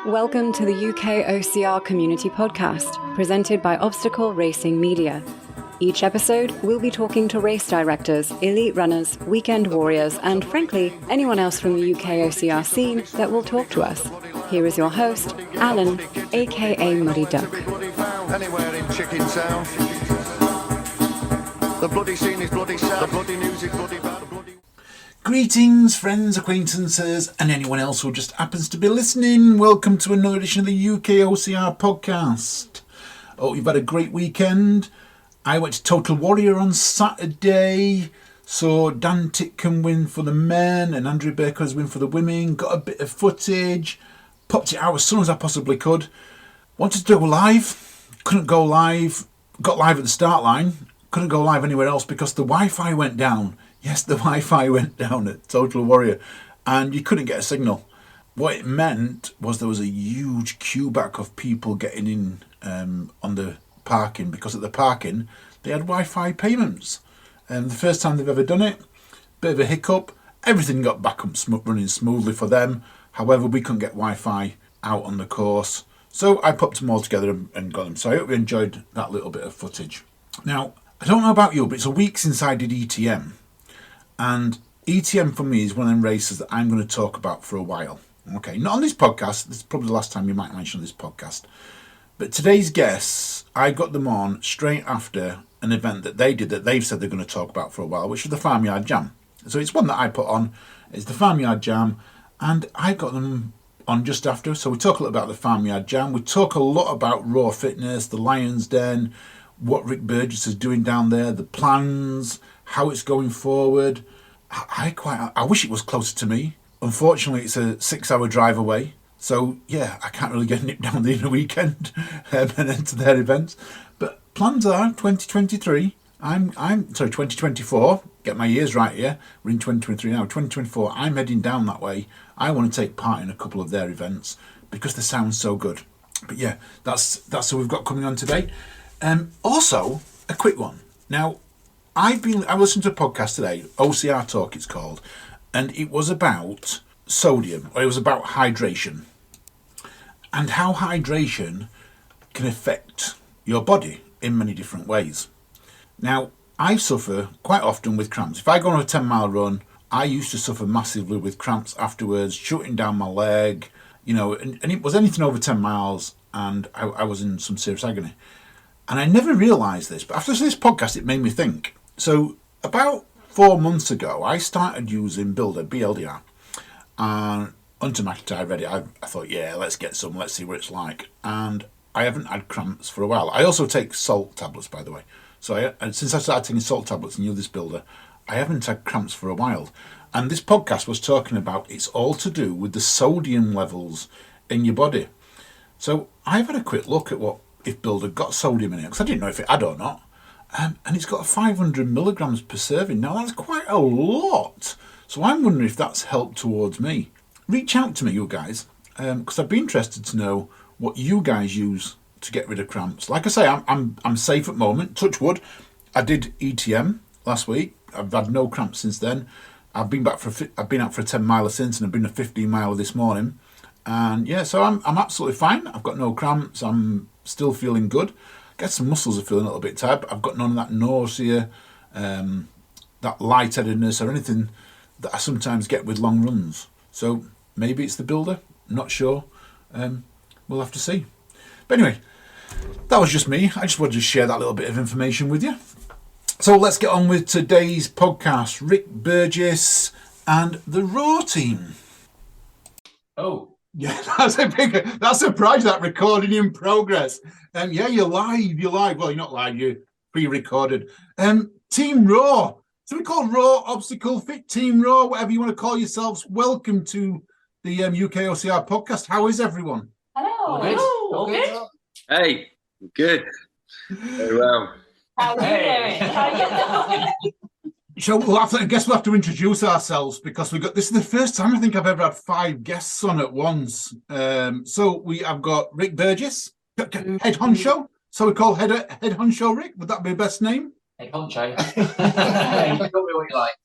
Welcome to the UKOCR Community Podcast, presented by Obstacle Racing Media. Each episode, we'll be talking to race directors, elite runners, weekend warriors, and frankly, anyone else from the UKOCR scene that will talk to us. Here is your host, Alan, aka Muddy Duck. Anywhere in Chicken Town. The bloody scene is bloody sad. The bloody news is bloody bad. Greetings, friends, acquaintances, and anyone else who just happens to be listening. Welcome to another edition of the UKOCR podcast. Oh, you've had a great weekend. I went to Total Warrior on Saturday. So Dan Titcombe win for the men and Andrew Baker's win for the women. Got a bit of footage. Popped it out as soon as I possibly could. Wanted to go live. Couldn't go live. Got live at the start line. Couldn't go live anywhere else because the Wi-Fi went down. Yes, the Wi-Fi went down at Total Warrior and you couldn't get a signal. What it meant was there was a huge queue back of people getting in on the parking, because at the parking they had Wi-Fi payments. The first time they've ever done it, bit of a hiccup. Everything got back up running smoothly for them. However, we couldn't get Wi-Fi out on the course. So I put them all together and got them. So I hope you enjoyed that little bit of footage. Now, I don't know about you, but it's a week since I did ETM. And ETM for me is one of them races that I'm going to talk about for a while. Okay, not on this podcast. This is probably the last time you might mention this podcast. But today's guests, I got them on straight after an event that they did that they've said they're going to talk about for a while, which was the Farmyard Jam. So it's one that I put on. It's the Farmyard Jam. And I got them on just after. So we talk a little about the Farmyard Jam. We talk a lot about Raw Fitness, the Lion's Den, what Rick Burgess is doing down there, the plans, how it's going forward. I wish it was closer to me. Unfortunately, it's a 6-hour drive away. So, yeah, I can't really get nipped down there in a weekend and into their events. But plans are 2023. I'm 2024. Get my years right here. We're in 2023 now. 2024, I'm heading down that way. I want to take part in a couple of their events because they sound so good. But yeah, that's what we've got coming on today. Also, a quick one. Now, I listened to a podcast today, OCR Talk it's called, and it was about sodium, or it was about hydration, and how hydration can affect your body in many different ways. Now, I suffer quite often with cramps. If I go on a 10-mile run, I used to suffer massively with cramps afterwards, shutting down my leg, and it was anything over 10 miles, and I was in some serious agony. And I never realised this, but after this podcast, it made me think. So about 4 months ago, I started using Builder, BLDR, and unto McIntyre ready. I thought, yeah, let's get some, let's see what it's like. And I haven't had cramps for a while. I also take salt tablets, by the way. So since I started taking salt tablets and this Builder, I haven't had cramps for a while. And this podcast was talking about it's all to do with the sodium levels in your body. So I've had a quick look at if Builder got sodium in it, because I didn't know if it had or not. And it's got 500 milligrams per serving. Now, that's quite a lot. So I'm wondering if that's helped towards me. Reach out to me, you guys, because I'd be interested to know what you guys use to get rid of cramps. Like I say, I'm safe at the moment. Touch wood. I did ETM last week. I've had no cramps since then. I've been out for a 10-miler since, and I've been a 15-miler this morning. And yeah, so I'm absolutely fine. I've got no cramps. I'm still feeling good. I guess some muscles are feeling a little bit tired, but I've got none of that nausea, that lightheadedness, or anything that I sometimes get with long runs. So maybe it's the Builder. Not sure. We'll have to see. But anyway, that was just me. I just wanted to share that little bit of information with you. So let's get on with today's podcast. Rick Burgess and the Raw team. Oh. Yeah, that's a prize, that recording in progress. Yeah, you're live. Well, you're not live, you're pre-recorded. Team Raw. So we call Raw Obstacle Fit, Team Raw, whatever you want to call yourselves. Welcome to the UKOCR podcast. How is everyone? Hello. All good? All good? Hey, good. Very well. How are you doing? How are you doing? So I guess we'll have to introduce ourselves because this is the first time I think I've ever had 5 guests on at once. So we have got Rick Burgess, head honcho. So we call head honcho Rick. Would that be the best name? Hey, honcho. Hey, you got me what you like.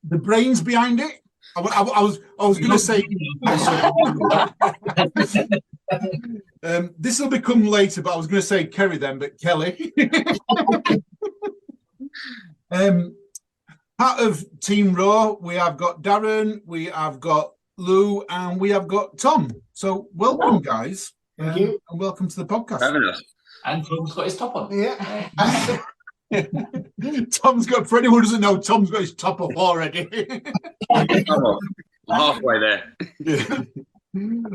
the brains behind it. I was going to say this will become later, but I was going to say Kerry then, but Kelly. Part of Team Raw, we have got Darren, we have got Lou, and we have got Tom. So welcome, guys. Thank you. And welcome to the podcast. Having us. And Tom's got his top on. Yeah. Tom's got, for anyone who doesn't know, Tom's got his top up already. I'm halfway there.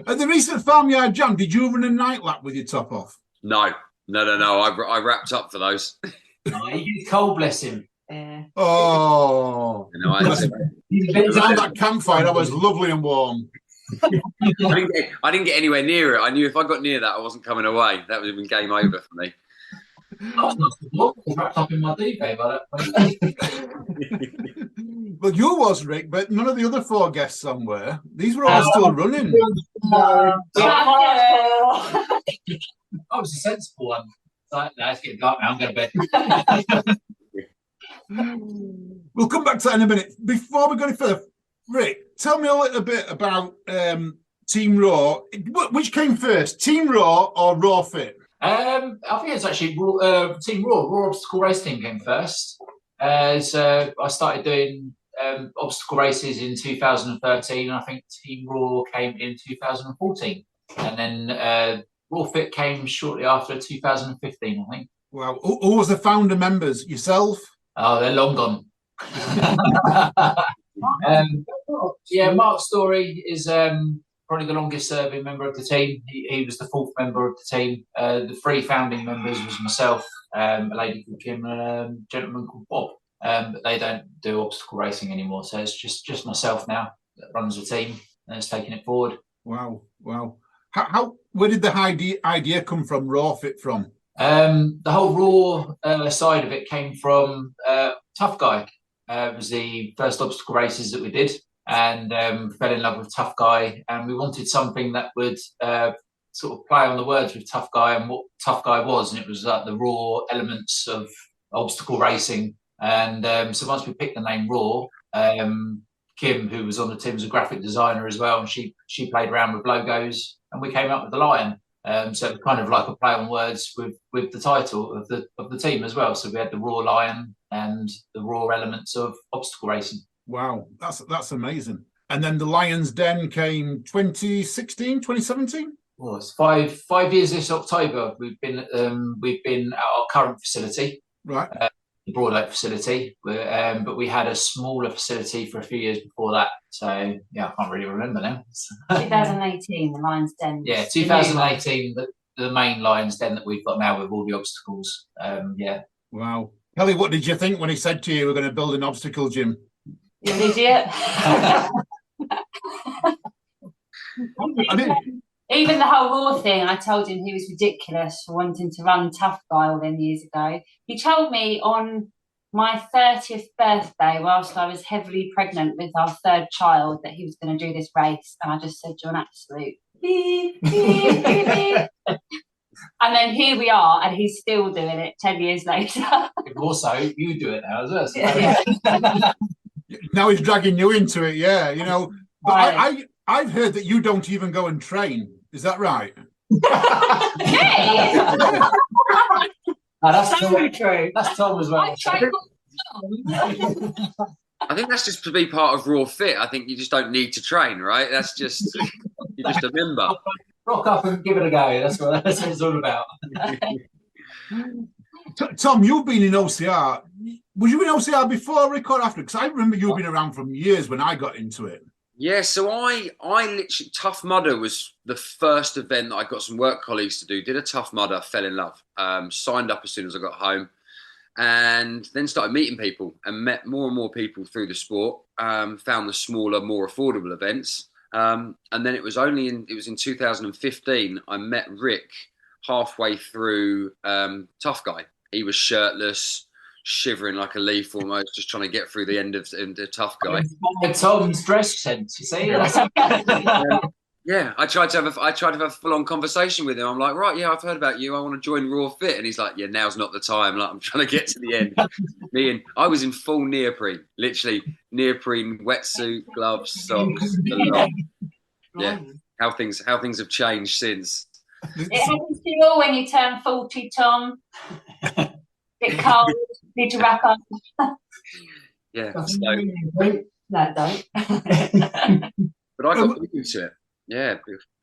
At the recent Farmyard Jam, did you run a night lap with your top off? No. I wrapped up for those. He's cold, bless him. Oh. You know, Around that campfire, that was lovely and warm. I didn't get anywhere near it. I knew if I got near that, I wasn't coming away. That would have been game over for me. I was wrapped up in my duvet by that point. Well, you was, Rick, but none of the other four guests on were. These were all still running. I was a sensible one. Like, no, it's getting dark now. I'm going to bed. We'll come back to that in a minute. Before we go any further, Rick, tell me a little bit about Team Raw. Which came first, Team Raw or Raw Fit? I think it's actually Team Raw. Raw Obstacle Race Team came first. So I started doing obstacle races in 2013. I think Team Raw came in 2014. And then Raw Fit came shortly after 2015, I think. Wow. Who was the founder members? Yourself? Oh, they're long gone. Mark Story is probably the longest serving member of the team. He was the fourth member of the team. The three founding members was myself, a lady called Kim, and a gentleman called Bob. But they don't do obstacle racing anymore, so it's just myself now that runs the team and is taking it forward. Wow. Where did the idea come from? Raw Fit from? The whole Raw side of it came from Tough Guy. It was the first obstacle races that we did, and fell in love with Tough Guy, and we wanted something that would sort of play on the words with Tough Guy and what Tough Guy was, and it was like the raw elements of obstacle racing. And so once we picked the name Raw, Kim, who was on the team, was a graphic designer as well, and she played around with logos, and we came up with the lion. So it was kind of like a play on words with the title of the team as well. So we had the Raw Lion and the raw elements of obstacle racing. Wow, that's amazing. And then the Lion's Den came 2016, 2017? Well, it's five years this October. We've been at our current facility, right? The Broad Lake facility, but we had a smaller facility for a few years before that. So yeah, I can't really remember now. 2018, the Lion's Den. Yeah, 2018, the main Lion's Den that we've got now with all the obstacles. Yeah. Wow. Kelly, what did you think when he said to you we're going to build an obstacle gym? You an idiot. Even the whole Raw thing, I told him he was ridiculous for wanting to run Tough Guy all them years ago. He told me on my 30th birthday, whilst I was heavily pregnant with our third child, that he was going to do this race. And I just said, you're an absolute beep, beep, beep, beep. And then here we are, and he's still doing it 10 years later. Also, you do it now as well. So. Yeah. Now he's dragging you into it, yeah. You know, but right. I've heard that you don't even go and train. Is that right? Hey! That's so true. That's Tom as well. I think that's just to be part of Raw Fit. I think you just don't need to train, right? That's just you're just a member. Rock up and give it a go. That's what it's all about. Tom, you've been in OCR. Was you in OCR before, Rick, or after? Because I remember you've been around from years when I got into it. Yeah, so I literally, Tough Mudder was the first event that I got some work colleagues to do. Did a Tough Mudder, fell in love, signed up as soon as I got home, and then started meeting people and met more and more people through the sport. Found the smaller, more affordable events. And then it was in 2015, I met Rick halfway through Tough Guy. He was shirtless, shivering like a leaf almost, just trying to get through the end of Tough Guy. Tom's dress sense, you see? Yeah, I tried to have a full-on conversation with him. I'm like, right, yeah, I've heard about you. I want to join Raw Fit, and he's like, yeah, now's not the time. Like, I'm trying to get to the end. I was in full neoprene, literally neoprene wetsuit, gloves, socks, the lot. Yeah, how things have changed since. It happens to you all when you turn 40, Tom. Bit cold, need to wrap up. Yeah, No, don't. But I got into it. Yeah,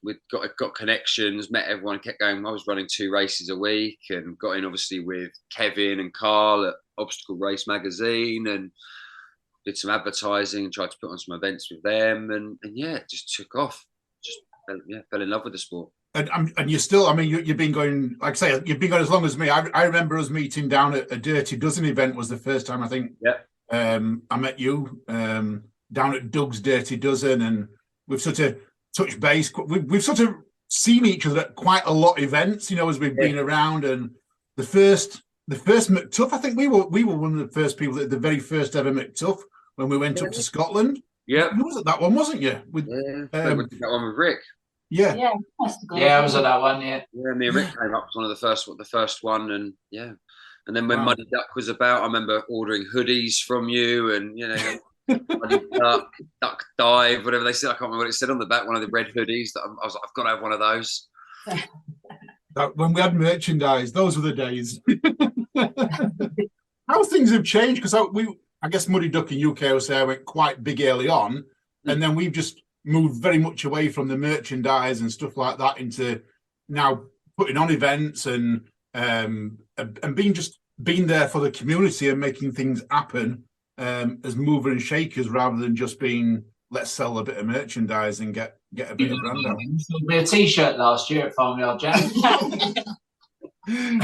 we got connections, met everyone, kept going. I was running 2 races a week and got in obviously with Kevin and Carl at Obstacle Race Magazine and did some advertising and tried to put on some events with them. And yeah, it just took off. Just fell in love with the sport. And you're still, I mean, you've been going, like I say, you've been going as long as me. I remember us meeting down at a Dirty Dozen event was the first time, I think. Yeah. I met you down at Doug's Dirty Dozen, and we've sort of touched base. We've sort of seen each other at quite a lot of events, you know, as we've been around. And the first McTuff, I think we were one of the first people at the very first ever McTuff when we went up to Scotland. Yeah. You was at that one, wasn't you? We did that one with Rick. Yeah. Yeah, I was at that one. Yeah. Yeah, me and Rick came up as one of the first one, and yeah. And then when Muddy Duck was about, I remember ordering hoodies from you, and you know, Muddy Duck Dive, whatever they said. I can't remember what it said on the back. One of the red hoodies. That I was like, I've got to have one of those. When we had merchandise, those were the days. How things have changed, because I guess Muddy Duck and UKOCR went quite big early on, and then we've just moved very much away from the merchandise and stuff like that into now putting on events and being there for the community and making things happen as mover and shakers, rather than just being, let's sell a bit of merchandise and get a bit of brand out. You sold me a t-shirt last year at Farmyard, Jack.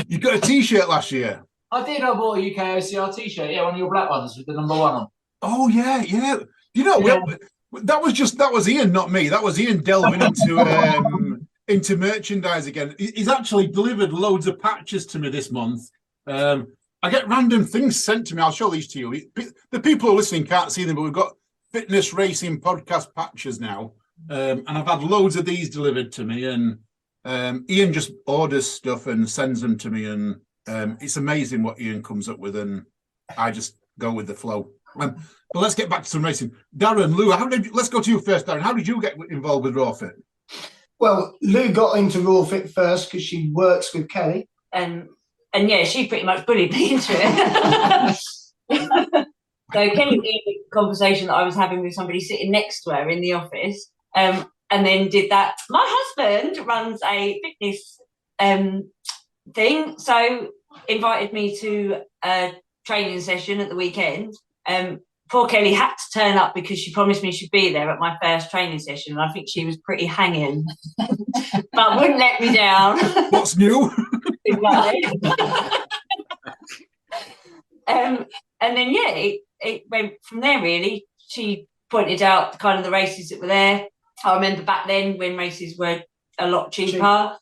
You got a t-shirt last year? I did. I bought a UKOCR t-shirt. Yeah, one of your black ones with the number 1 on. Oh yeah. You know, that was Ian, not me. That was Ian delving into merchandise again. He's actually delivered loads of patches to me this month. I get random things sent to me. I'll show these to you. The people who are listening can't see them, but we've got fitness racing podcast patches now. And I've had loads of these delivered to me. And Ian just orders stuff and sends them to me. And it's amazing what Ian comes up with. And I just go with the flow. But let's get back to some racing. Darren, Lou, let's go to you first, Darren. How did you get involved with RawFit? Well, Lou got into RawFit first because she works with Kelly. And yeah, she pretty much bullied me into it. So Kelly did a conversation that I was having with somebody sitting next to her in the office, and then did that. My husband runs a fitness thing, so invited me to a training session at the weekend. Poor Kelly had to turn up because she promised me she'd be there at my first training session, and I think she was pretty hanging, but wouldn't let me down. What's new? And then it went from there really. She pointed out kind of the races that were there. I remember back then when races were a lot cheaper.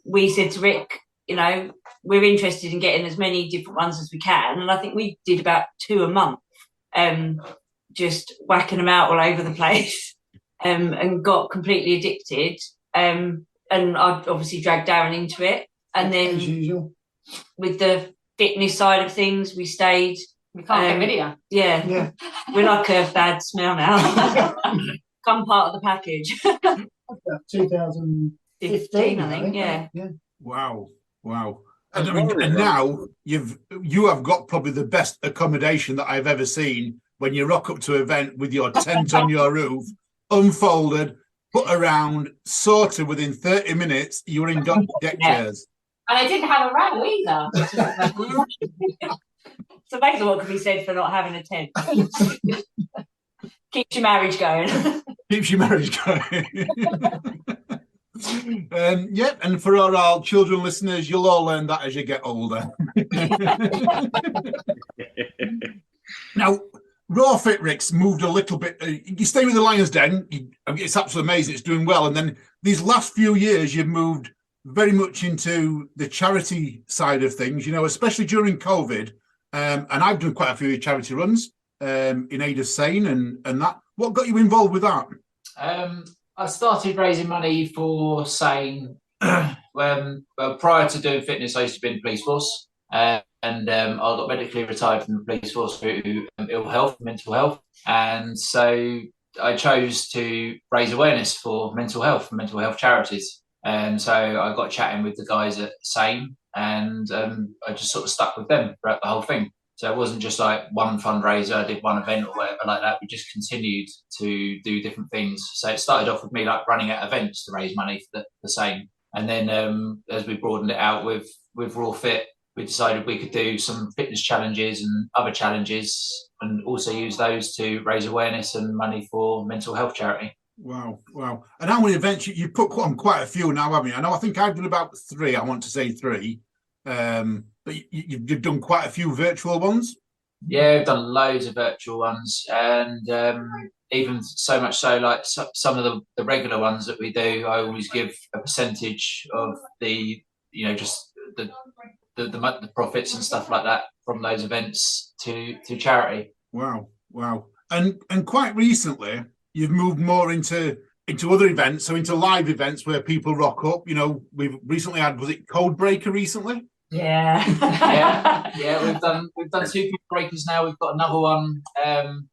We said to Rick, you know, we're interested in getting as many different ones as we can, and I think we did about 2 a month, just whacking them out all over the place, and got completely addicted. And I obviously dragged Darren into it. And then, as usual, with the fitness side of things, we stayed. We can't get rid of you. Yeah. We're like a bad smell now. Come part of the package. 2015, I think. Yeah. Wow. And now you have got probably the best accommodation that I've ever seen. When you rock up to an event with your tent on your roof, unfolded, put around, sorted within 30 minutes, you're in deck chairs. And I didn't have a row either. So basically what can be said for not having a tent? Keeps your marriage going. And for our children listeners, you'll all learn that as you get older. Now, RawFit, Rick's moved a little bit. You stay with the Lion's Den. It's absolutely amazing. It's doing well. And then these last few years, you've moved very much into the charity side of things, you know, especially during COVID. And I've done quite a few charity runs in aid of Sane and that. What got you involved with that? I started raising money for SANE prior to doing fitness. I used to be in the police force, and I got medically retired from the police force through mental health, and so I chose to raise awareness for mental health and mental health charities. And so I got chatting with the guys at SANE, and I just sort of stuck with them throughout the whole thing. So it wasn't just like one fundraiser, I did one event or whatever like that. We just continued to do different things. So it started off with me like running at events to raise money for the SANE. And then as we broadened it out with Raw Fit, we decided we could do some fitness challenges and other challenges, and also use those to raise awareness and money for mental health charity. Wow. And how many events you put on? Quite a few now, haven't you? I think I've done about 3. I want to say 3. But you've done quite a few virtual ones. Yeah, we've done loads of virtual ones, and even so much so, like some of the regular ones that we do, I always give a percentage of the, just the profits and stuff like that from those events to charity. Wow. And quite recently, you've moved more into other events, so into live events where people rock up. We've recently had, was it Codebreaker recently? Yeah. We've done 2 code breakers now. We've got another one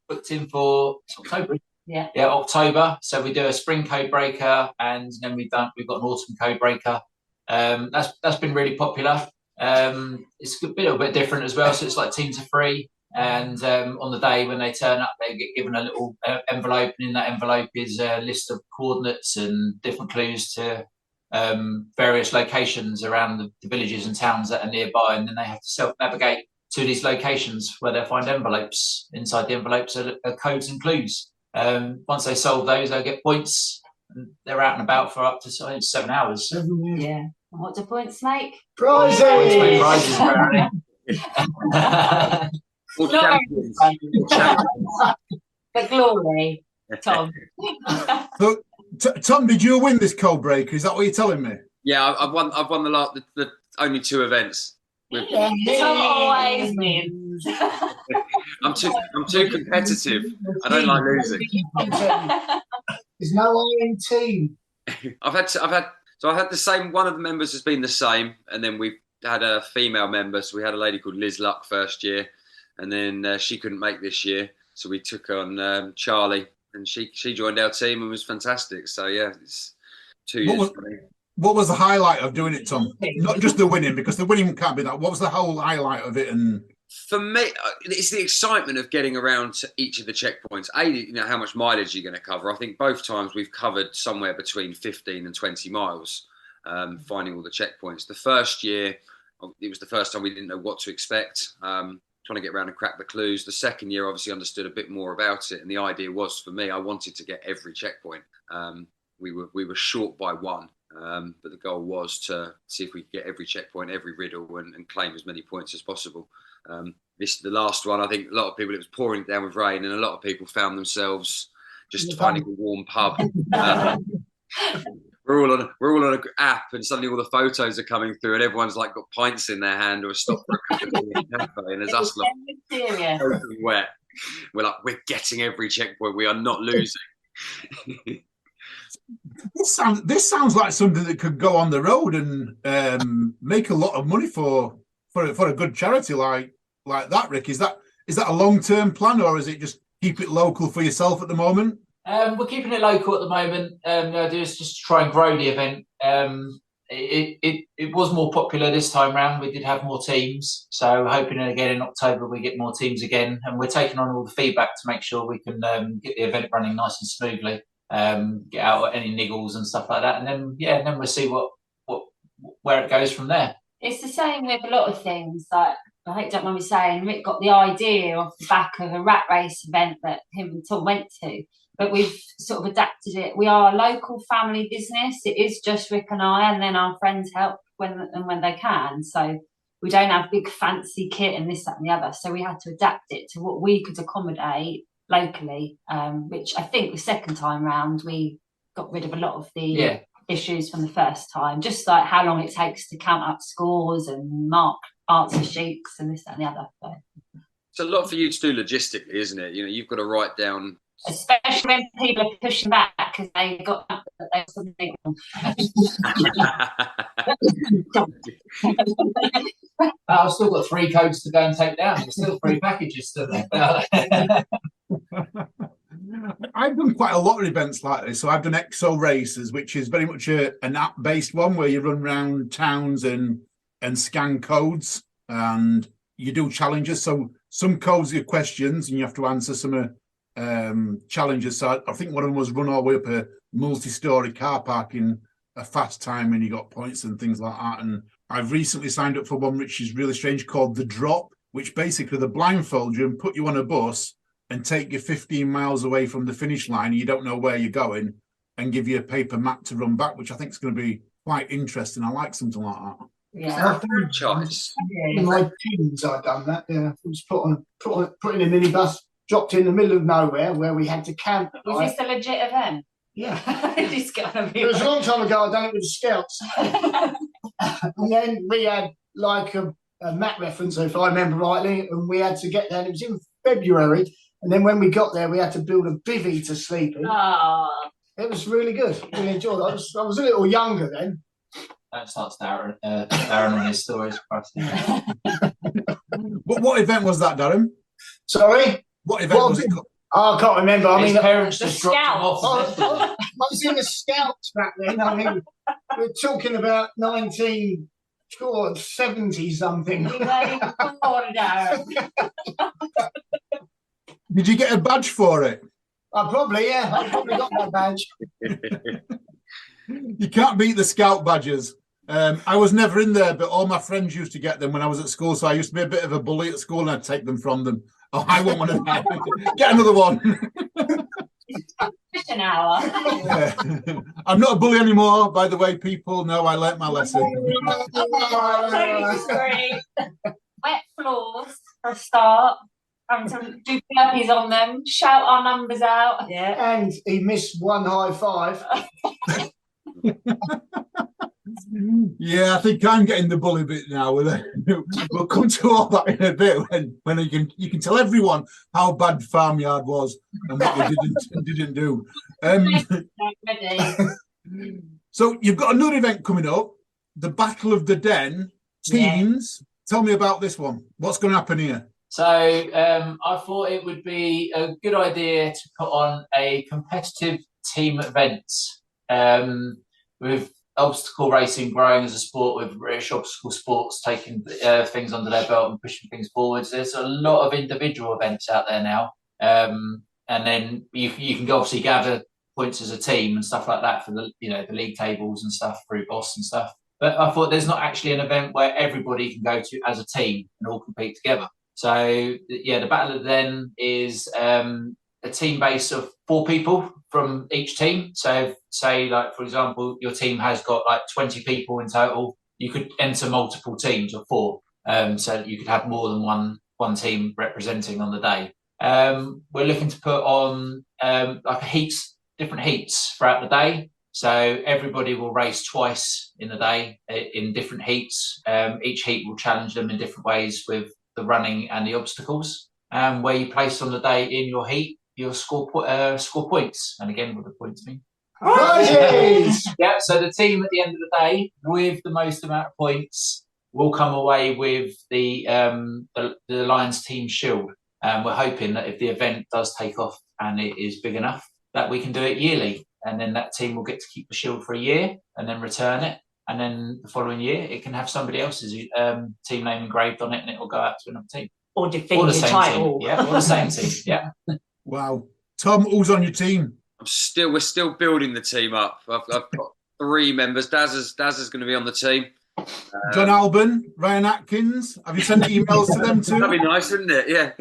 booked in for October. Yeah, October. So we do a spring code breaker, and then we've got an autumn code breaker. That's been really popular. It's a little bit different as well. So it's like teams of 3, and on the day when they turn up, they get given a little envelope, and in that envelope is a list of coordinates and different clues to various locations around the villages and towns that are nearby, and then they have to self-navigate to these locations where they'll find envelopes. Inside the envelopes are codes and clues. Once they solve those, they'll get points, and they're out and about for up to 7 hours. Yeah. And what do points make? Prizes! Points make prizes, apparently. Or Not very champions. fun. Or champions. The glory, Tom. So, Tom, did you win this Codebreaker? Is that what you're telling me? Yeah, I've won the only 2 events. Yeah, Tom always wins. I'm too competitive. I don't like losing. There's no iron team. I've had the same. One of the members has been the same, and then we've had a female member. So we had a lady called Liz Luck first year, and then she couldn't make this year, so we took on Charlie, and she joined our team and was fantastic. So yeah, it's 2 years for me. What was the highlight of doing it, Tom? Not just the winning, because the winning can't be that. What was the whole highlight of it? And for me, it's the excitement of getting around to each of the checkpoints. How much mileage you're going to cover. I think both times we've covered somewhere between 15 and 20 miles, finding all the checkpoints. The first year, it was the first time we didn't know what to expect, trying to get around and crack the clues. The second year, obviously understood a bit more about it. And the idea was, for me, I wanted to get every checkpoint. We were short by 1. But the goal was to see if we could get every checkpoint, every riddle, and claim as many points as possible. The last one, I think a lot of people, it was pouring down with rain, and a lot of people found themselves just finding a warm pub. We're all on an app, and suddenly all the photos are coming through, and everyone's like got pints in their hand or stopped for a cup of tea and cafe, and there's us like totally wet. We're like, we're getting every checkpoint. We are not losing. This sounds like something that could go on the road and make a lot of money for a good charity like that, Rick. Is that a long-term plan, or is it just keep it local for yourself at the moment? We're keeping it local at the moment. The idea is just to try and grow the event. It was more popular this time round. We did have more teams, so hoping again in October we get more teams again, and we're taking on all the feedback to make sure we can get the event running nice and smoothly. Get out any niggles and stuff like that, and then we'll see where it goes from there. It's the same with a lot of things. Like, I hope you don't mind me saying, Rick got the idea off the back of a rat race event that him and Tom went to, but we've sort of adapted it. We are a local family business. It is just Rick and I, and then our friends help when they can. So we don't have big fancy kit and this, that, and the other. So we had to adapt it to what we could accommodate locally, which I think the second time round we got rid of a lot of the issues from the first time, just like how long it takes to count up scores and mark answer sheets and this, that, and the other. So it's a lot for you to do logistically, isn't it? You've got to write down, especially when people are pushing back back because they got up, but they was something wrong. I've still got 3 codes to go and take down. There's still 3 packages still there. I've done quite a lot of events like this. So I've done EXO races, which is very much an app-based one where you run around towns and scan codes and you do challenges. So some codes are questions and you have to answer some challenges. So I think one of them was run all the way up a multi-story car park in a fast time and you got points and things like that. And I've recently signed up for one which is really strange called The Drop, which basically they blindfold you and put you on a bus and take you 15 miles away from the finish line and you don't know where you're going and give you a paper map to run back, which I think is going to be quite interesting. I like something like that. Yeah. Franchise. In my teens, I'd done that. Yeah, it was put in a minibus, dropped in the middle of nowhere where we had to camp. Is this a legit event? Yeah. Just gonna be It was a long time ago. I done it with the Scouts, and then we had like a map reference, if I remember rightly, and we had to get there. And it was in February, and then when we got there, we had to build a bivvy to sleep in. Oh. It was really good. Really enjoyed it. I was a little younger then. That starts Darren on his stories. What event was that, Darren? Sorry? What event was it? Oh, I can't remember. I His mean, parents the just dropped him off. I was in the Scouts back then. I mean, we're talking about 1970 something. Did you get a badge for it? I probably got my badge. You can't beat the Scout badges. I was never in there, but all my friends used to get them when I was at school. So I used to be a bit of a bully at school and I'd take them from them. Oh, I want one of them. Get another one. Just an hour. Yeah. I'm not a bully anymore, by the way, people. No, I learnt my lesson. Totally disagree. Wet floors for a start. Having to do burpees on them, shout our numbers out. Yeah. And he missed one high five. Yeah, I think I'm getting the bully bit now. We'll come to all that in a bit when you can tell everyone how bad Farmyard was and what we didn't do. So you've got another event coming up, the Battle of the Den. Teams, yeah. Tell me about this one. What's going to happen here? So I thought it would be a good idea to put on a competitive team event with obstacle racing growing as a sport, with British obstacle sports taking things under their belt and pushing things forwards. There's a lot of individual events out there now, and then you can obviously gather points as a team and stuff like that for the league tables and stuff through Boss and stuff. But I thought there's not actually an event where everybody can go to as a team and all compete together. So yeah, the Battle of the Den is a team base of 4 people from each team. So say, like, for example, your team has got like 20 people in total. You could enter multiple teams of 4. So you could have more than one team representing on the day. We're looking to put on different heats throughout the day. So everybody will race twice in the day in different heats. Each heat will challenge them in different ways with the running and the obstacles. Where you place on the day in your heat, you'll score points. And again, what do points mean? Yeah, so the team at the end of the day with the most amount of points will come away with the Lions team shield. We're hoping that if the event does take off and it is big enough, that we can do it yearly. And then that team will get to keep the shield for a year and then return it. And then the following year, it can have somebody else's team name engraved on it and it will go out to another team. Or defend the title. Team. Yeah, or the same team. Yeah. Wow. Tom, who's on your team? We're still building the team up. I've got 3 members. Daz is going to be on the team. John Alban, Ryan Atkins. Have you sent emails to them too? That'd be nice, wouldn't it? Yeah.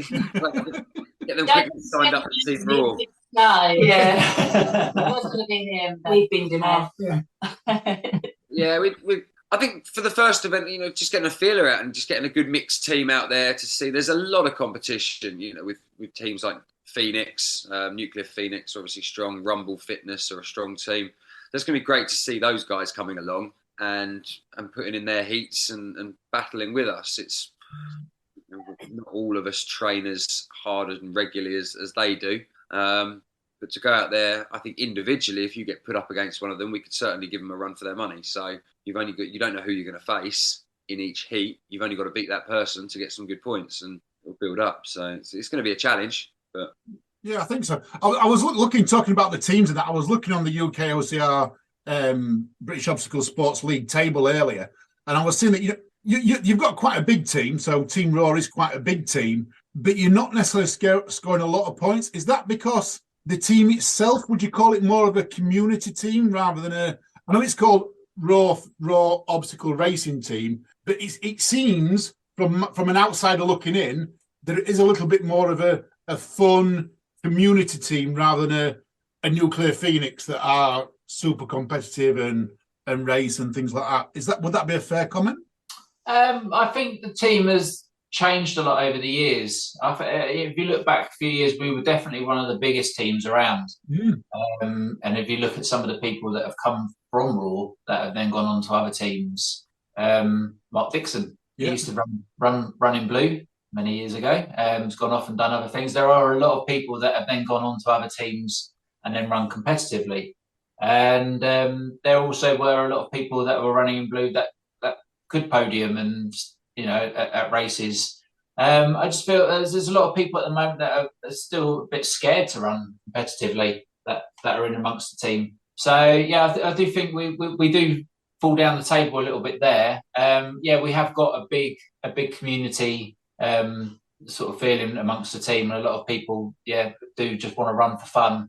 Get them quickly signed up for Team Raw. No. Yeah. It was going to be him. We've been denied. Yeah, I think for the first event, just getting a feeler out and just getting a good mixed team out there to see. There's a lot of competition, with teams like Phoenix, Nuclear Phoenix, obviously strong. Rumble Fitness are a strong team. That's going to be great to see those guys coming along and putting in their heats and battling with us. It's not all of us train as hard and regularly as they do. But to go out there, I think individually, if you get put up against one of them, we could certainly give them a run for their money. So you don't know who you're going to face in each heat. You've only got to beat that person to get some good points, and it'll build up. So it's going to be a challenge. But yeah, I think so. I was talking about the teams and that. I was looking on the UKOCR British Obstacle Sports League table earlier, and I was seeing that you've got quite a big team. So Team Raw is quite a big team, but you're not necessarily scoring a lot of points. Is that because the team itself, would you call it more of a community team rather than I know it's called Raw Obstacle Racing Team, but it seems from an outsider looking in that it is a little bit more of a fun community team rather than a Nuclear Phoenix that are super competitive and race and things like that. Would that be a fair comment? I think the team has changed a lot over the years. If you look back a few years, we were definitely one of the biggest teams around. And if you look at some of the people that have come from Raw that have then gone on to other teams, Mark Dixon, he used to run in blue many years ago. He's gone off and done other things. There are a lot of people that have then gone on to other teams and then run competitively. And there also were a lot of people that were running in blue that could podium and at races. I just feel there's a lot of people at the moment that are still a bit scared to run competitively that are in amongst the team. So yeah, I do think we do fall down the table a little bit there. We have got a big community sort of feeling amongst the team, and a lot of people do just want to run for fun.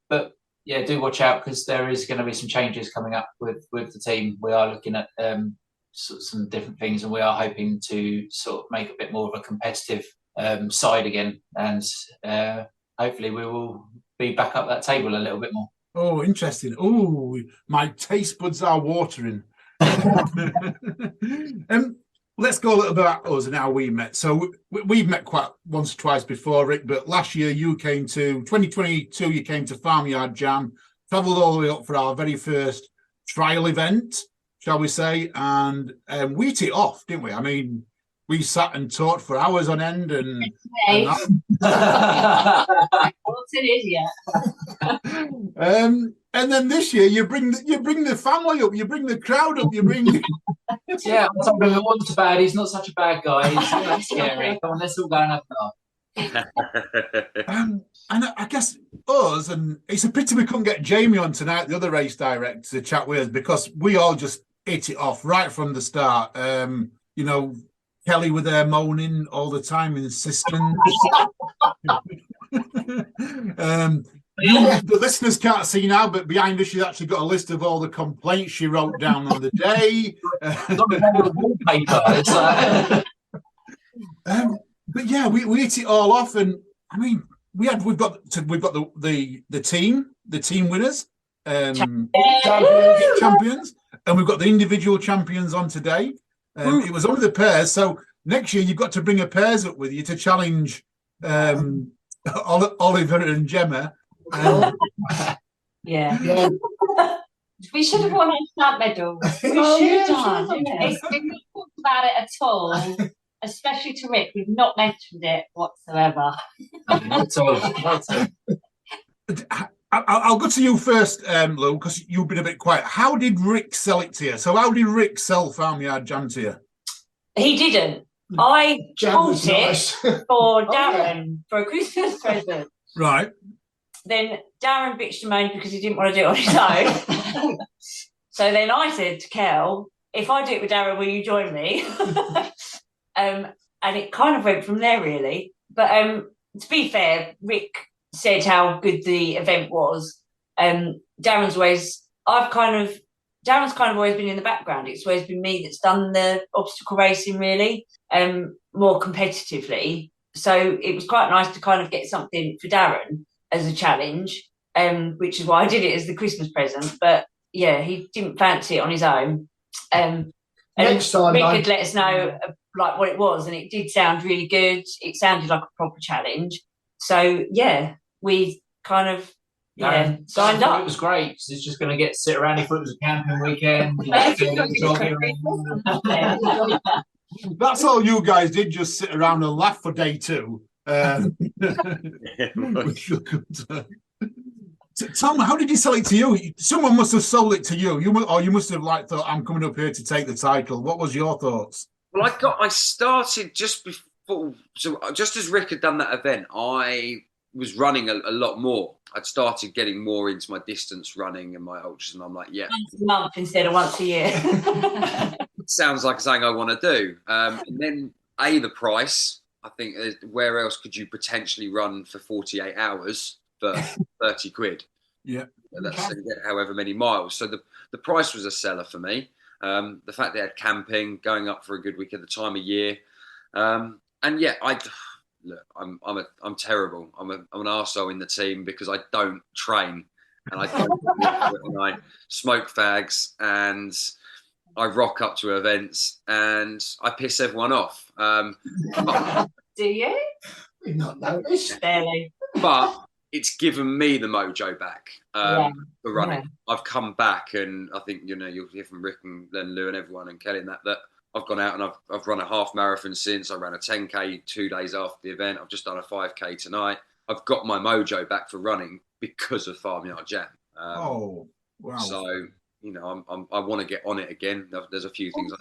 But yeah, do watch out, because there is going to be some changes coming up with the team. We are looking at some different things, and we are hoping to sort of make a bit more of a competitive side again, and hopefully we will be back up that table a little bit more. Oh, interesting. Oh, my taste buds are watering. Let's go a little bit about us and how we met. So we've met quite once or twice before, Rick, but last year 2022, you came to Farmyard Jam, travelled all the way up for our very first trial event, shall we say, and we hit it off, didn't we? I mean, we sat and talked for hours on end, and What's an idiot? And then this year you bring the family up, you bring the crowd up, you bring. Yeah, I'm talking about once bad. He's not such a bad guy. He's not scary. Come on, let's all go and have And I guess us, and it's a pity we couldn't get Jamie on tonight, the other race director, to chat with us, because we all just hit it off right from the start. Kelly with her moaning all the time, insistent. The listeners can't see now, but behind her, she's actually got a list of all the complaints she wrote down on the day. But yeah, we hit it all off, and I mean, we've got the team winners, champions, and we've got the individual champions on today. It was only the pairs, so next year you've got to bring a pairs up with you to challenge Oliver and Gemma. Yeah. We should have won a stamp medal. We should have. We've not talked about it at all, especially to Rick. We've not mentioned it whatsoever. I'll go to you first, Lou, because you've been a bit quiet. How did Rick sell it to you? So how did Rick sell Farmyard Jam to you? He didn't. I bought it for Darren for a Christmas present. Right. Then Darren bitched and moaned because he didn't want to do it on his own. So then I said to Kel, if I do it with Darren, will you join me? And it kind of went from there, really. But to be fair, Rick said how good the event was. Darren's kind of always been in the background. It's always been me that's done the obstacle racing, really, more competitively. So it was quite nice to kind of get something for Darren as a challenge, which is why I did it as the Christmas present. But yeah, he didn't fancy it on his own. Next time, Rick could let us know what it was, and it did sound really good. It sounded like a proper challenge. So yeah, we kind of signed up. It was great. It's just going to sit around. He thought it was a camping weekend. That's all you guys did, just sit around and laugh for day two. Tom, how did he sell it to you? Someone must have sold it to you. You must have thought, I'm coming up here to take the title. What was your thoughts? Well, I started just before, so just as Rick had done that event, I was running a lot more. I'd started getting more into my distance running and my ultras, and I'm like, yeah, once a month instead of once a year. sounds like something I want to do. And then the price. I think where else could you potentially run for 48 hours for 30 quid? Yeah, that's however many miles. So the price was a seller for me. The fact they had camping going up for a good week at the time of year, and yeah, I'm terrible. I'm an arsehole in the team because I don't train and I smoke fags and I rock up to events and I piss everyone off. Do you? We've not noticed. Barely. But it's given me the mojo back for running. Yeah. I've come back, and I think you'll hear from Rick and then Lou and everyone and Kelly and that I've gone out and I've run a half marathon since. I ran a 10k 2 days after the event. I've just done a 5k tonight. I've got my mojo back for running because of Farmyard Jam. Oh, wow! So I want to get on it again. There's a few things. You're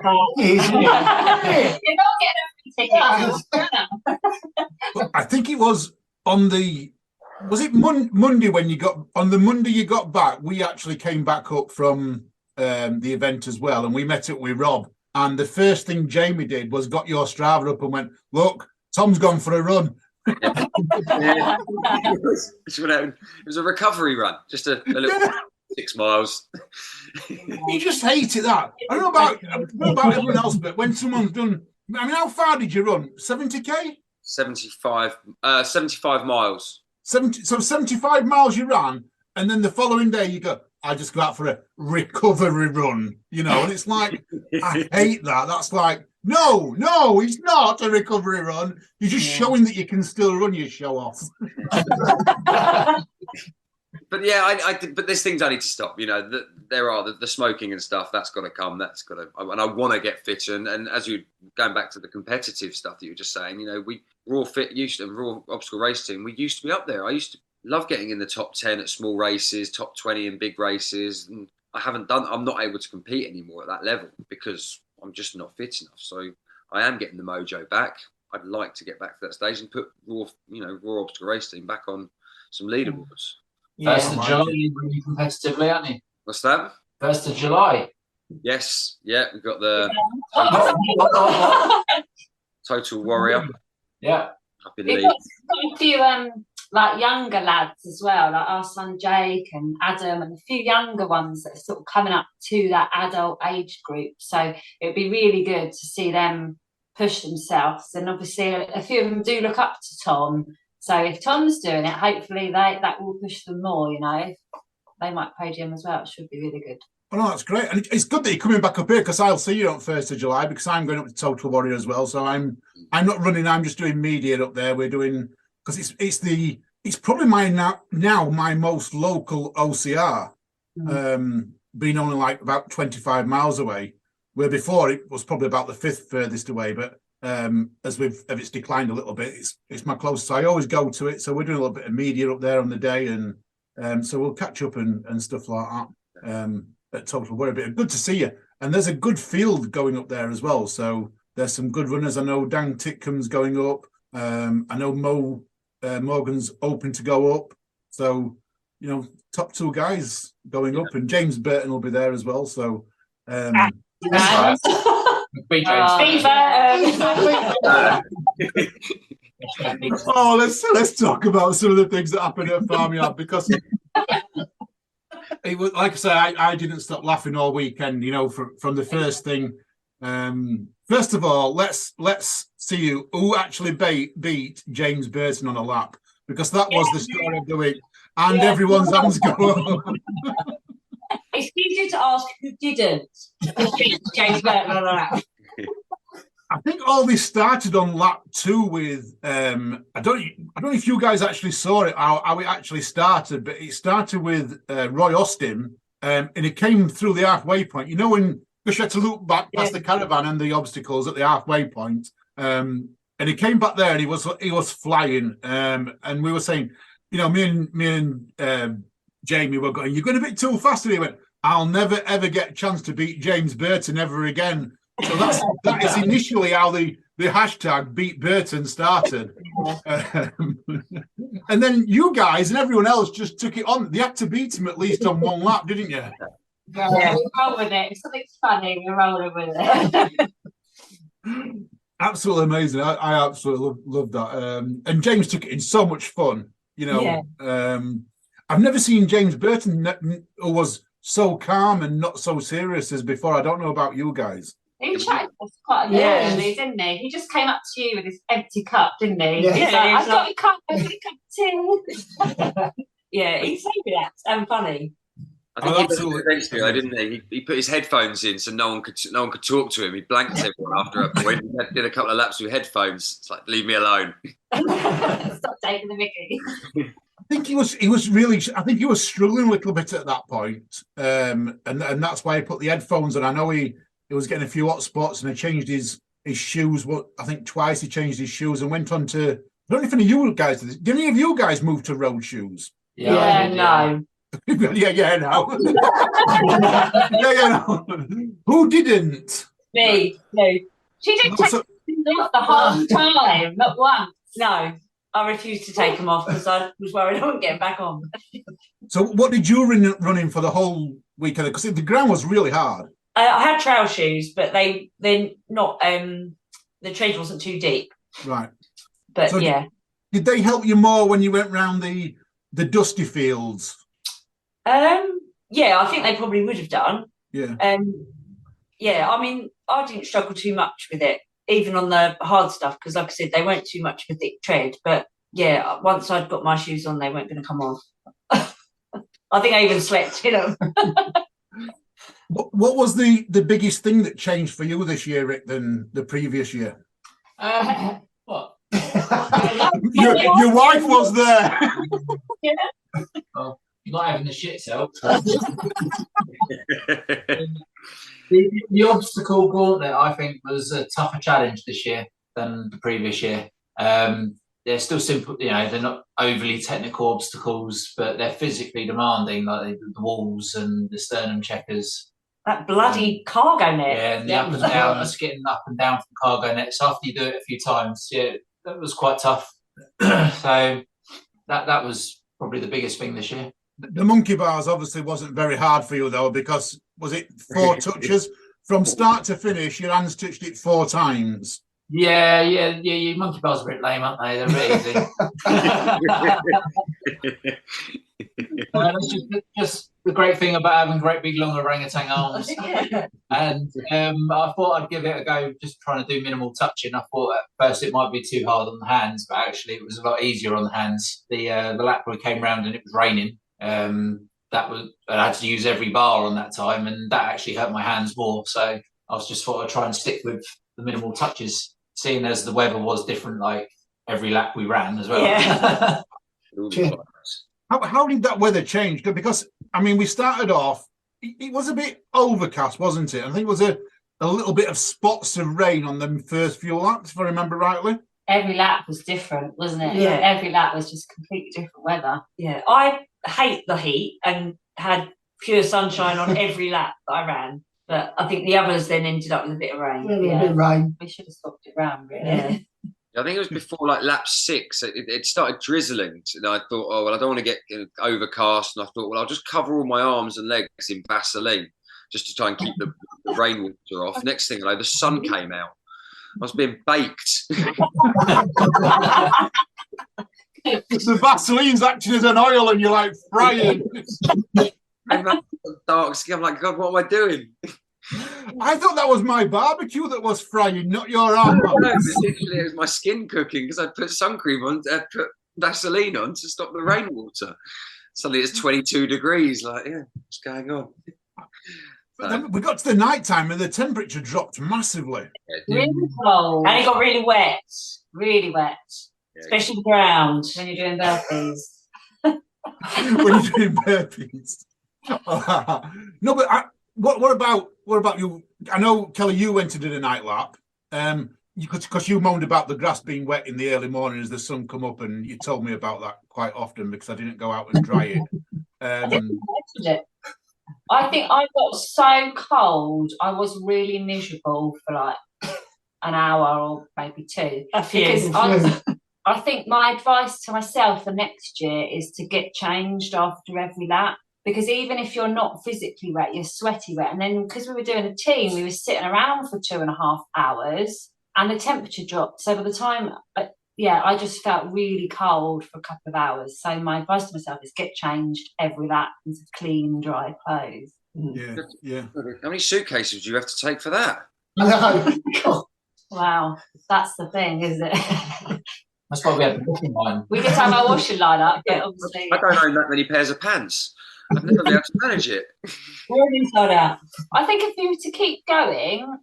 not getting a ticket. I think it was on the. Was it Monday when you got on the Monday you got back? We actually came back up from the event as well, and we met up with Rob. And the first thing Jamie did was got your Strava up and went, "Look, Tom's gone for a run." Yeah. It was a recovery run, just a little 6 miles. You just hate it. That I don't know about everyone else, but when someone's done, I mean, how far did you run? 70k? 75 miles. 75 miles you ran, and then the following day you go, I just go out for a recovery run, and it's like, I hate that. That's like, no, it's not a recovery run. You're just showing that you can still run, you show off. But yeah, but there's things I need to stop. There are the smoking and stuff. That's got to come. And I want to get fitter. And as you going back to the competitive stuff that you were just saying, we raw obstacle race team. We used to be up there. I used to love getting in the top 10 at small races, top 20 in big races. And I'm not able to compete anymore at that level because I'm just not fit enough. So I am getting the mojo back. I'd like to get back to that stage and put raw obstacle race team back on some leaderboards. Yeah, 1st of July, you're running competitively, aren't you? What's that? 1st of July. Yes, yeah, we've got the Total Warrior. Yeah. Up in We've Leeds. got a few younger lads as well, like our son Jake and Adam, and a few younger ones that are sort of coming up to that adult age group. So it'd be really good to see them push themselves. And obviously, a few of them do look up to Tom. So if Tom's doing it, hopefully that will push them more. They might podium as well. It should be really good. Oh, no, that's great. And it's good that you're coming back up here because I'll see you on 1st of July because I'm going up to Total Warrior as well. So I'm not running. I'm just doing media up there. We're doing because it's probably my most local OCR, being only like about 25 miles away, where before it was probably about the 5th furthest away. But as it's declined a little bit, it's my closest. So I always go to it. So we're doing a little bit of media up there on the day, and so we'll catch up and stuff like that at Total Warrior. But good to see you. And there's a good field going up there as well. So there's some good runners. I know Dan Titcombe's going up. I know Morgan's open to go up. So, top 2 guys going up, and James Burton will be there as well. So, oh, let's talk about some of the things that happened at Farmyard because it was, like I say, I didn't stop laughing all weekend. From the first thing. First of all, let's see who actually beat James Burton on a lap because that was the story of the week, and everyone's hands go up. It's easier to ask who didn't beat James Burton on a lap. I think all this started on lap 2 with I don't know if you guys actually saw it how it actually started, but it started with Roy Austin, and it came through the halfway point. When because you had to look back past the caravan and the obstacles at the halfway point, and he came back there and he was flying, and we were saying, me and Jamie were going, "You're going a bit too fast," and he went, "I'll never ever get a chance to beat James Burton ever again." So that is initially how the hashtag Beat Burton started. And then you guys and everyone else just took it on. You had to beat him at least on one lap, didn't you? Yeah, we roll with it. If something's funny, we're rolling with it. Absolutely amazing. I absolutely love that. And James took it in so much fun. I've never seen James Burton who was so calm and not so serious as before. I don't know about you guys. He chatted to us quite a bit, actually, didn't he? He just came up to you with his empty cup, didn't he? Yeah. He's like, I've got a cup, I've got a cup of tea. Yeah, he's so relaxed and funny. I think he did eventually, didn't he? He put his headphones in so no one could talk to him. He blanked everyone after a point. He did a couple of laps with headphones. It's like, leave me alone. Stop taking the mickey. I think he was struggling a little bit at that point. And that's why he put the headphones on. I know he was getting a few hot spots and he changed his shoes. I think twice he changed his shoes and went on to, I don't know if any of you guys did this. Did any of you guys move to road shoes? Yeah, no. No. No. Who didn't? Me, no. She didn't take them off the whole time, not once. No, I refused to take them off because I was worried I wouldn't get them back on. So what did you run in for the whole weekend? Because the ground was really hard. I had trail shoes, but they're not. The tread wasn't too deep. Right. But so yeah. Did they help you more when you went round the dusty fields? Yeah, I think they probably would have done. Yeah. Yeah, I mean, I didn't struggle too much with it, even on the hard stuff, because like I said, they weren't too much of a thick tread. But yeah, once I'd got my shoes on, they weren't going to come off. I think I even slept in them. What was the biggest thing that changed for you this year, Rick, than the previous year? What? Your wife was there. Yeah. Well, you're not having the shit self. The obstacle gauntlet, I think, was a tougher challenge this year than the previous year. They're still simple, they're not overly technical obstacles, but they're physically demanding, like the walls and the sternum checkers. That bloody cargo net. Yeah, and the up and down, us getting up and down from cargo nets after you do it a few times. Yeah, that was quite tough. So that was probably the biggest thing this year. The monkey bars obviously wasn't very hard for you though, because was it 4 touches from start to finish? Your hands touched it 4 times. Yeah. Your monkey bars are a bit lame, aren't they? They're really easy. That's just the great thing about having great big long orangutan arms. And I thought I'd give it a go, just trying to do minimal touching. I thought at first it might be too hard on the hands, but actually it was a lot easier on the hands. The lap where we came round and it was raining. I had to use every bar on that time, and that actually hurt my hands more. So I was just thought I'd try and stick with the minimal touches, seeing as the weather was different, like every lap we ran as well. Yeah. How did that weather change? Because I mean, we started off. It was a bit overcast, wasn't it? I think it was a little bit of spots of rain on the first few laps, if I remember rightly. Every lap was different, wasn't it? Yeah. Every lap was just completely different weather. Yeah, I hate the heat and had pure sunshine on every lap that I ran. But I think the others then ended up with a bit of rain. A bit of rain. We should have stopped it round, really. Yeah. I think it was before like lap 6. It started drizzling, and I thought, oh well, I don't want to get overcast. And I thought, well, I'll just cover all my arms and legs in Vaseline just to try and keep the rainwater off. Next thing I know, the sun came out. I was being baked. The Vaseline's acting as an oil, and you're like frying. I'm like, dark skin. I'm like, God, what am I doing? I thought that was my barbecue that was frying, not your arm. No, literally, it was my skin cooking because I put sun cream on, put Vaseline on to stop the rainwater. Suddenly it's 22 degrees. Like, yeah, what's going on? But then we got to the night time and the temperature dropped massively. Really cold. And it got really wet. Really wet. Yeah. Especially the ground. When you're doing burpees. When you're doing burpees. No, but what about you? I know, Kelly, you went to do the night lap. Because you moaned about the grass being wet in the early morning as the sun come up, and you told me about that quite often because I didn't go out and dry it. I didn't mention it. I think I got so cold, I was really miserable for like an hour or maybe two. Because I think my advice to myself for next year is to get changed after every lap. Because even if you're not physically wet, you're sweaty wet. And then because we were doing a team, we were sitting around for 2.5 hours and the temperature dropped. So by the time, I just felt really cold for a couple of hours. So my advice to myself is get changed every lap into clean, dry clothes. Yeah. How many suitcases do you have to take for that? No. Wow, that's the thing, isn't it? That's why we had the booking line. We did have our washing line up, but obviously. I don't own that many pairs of pants. I've never been able to manage it. We're inside out. I think if you were to keep going,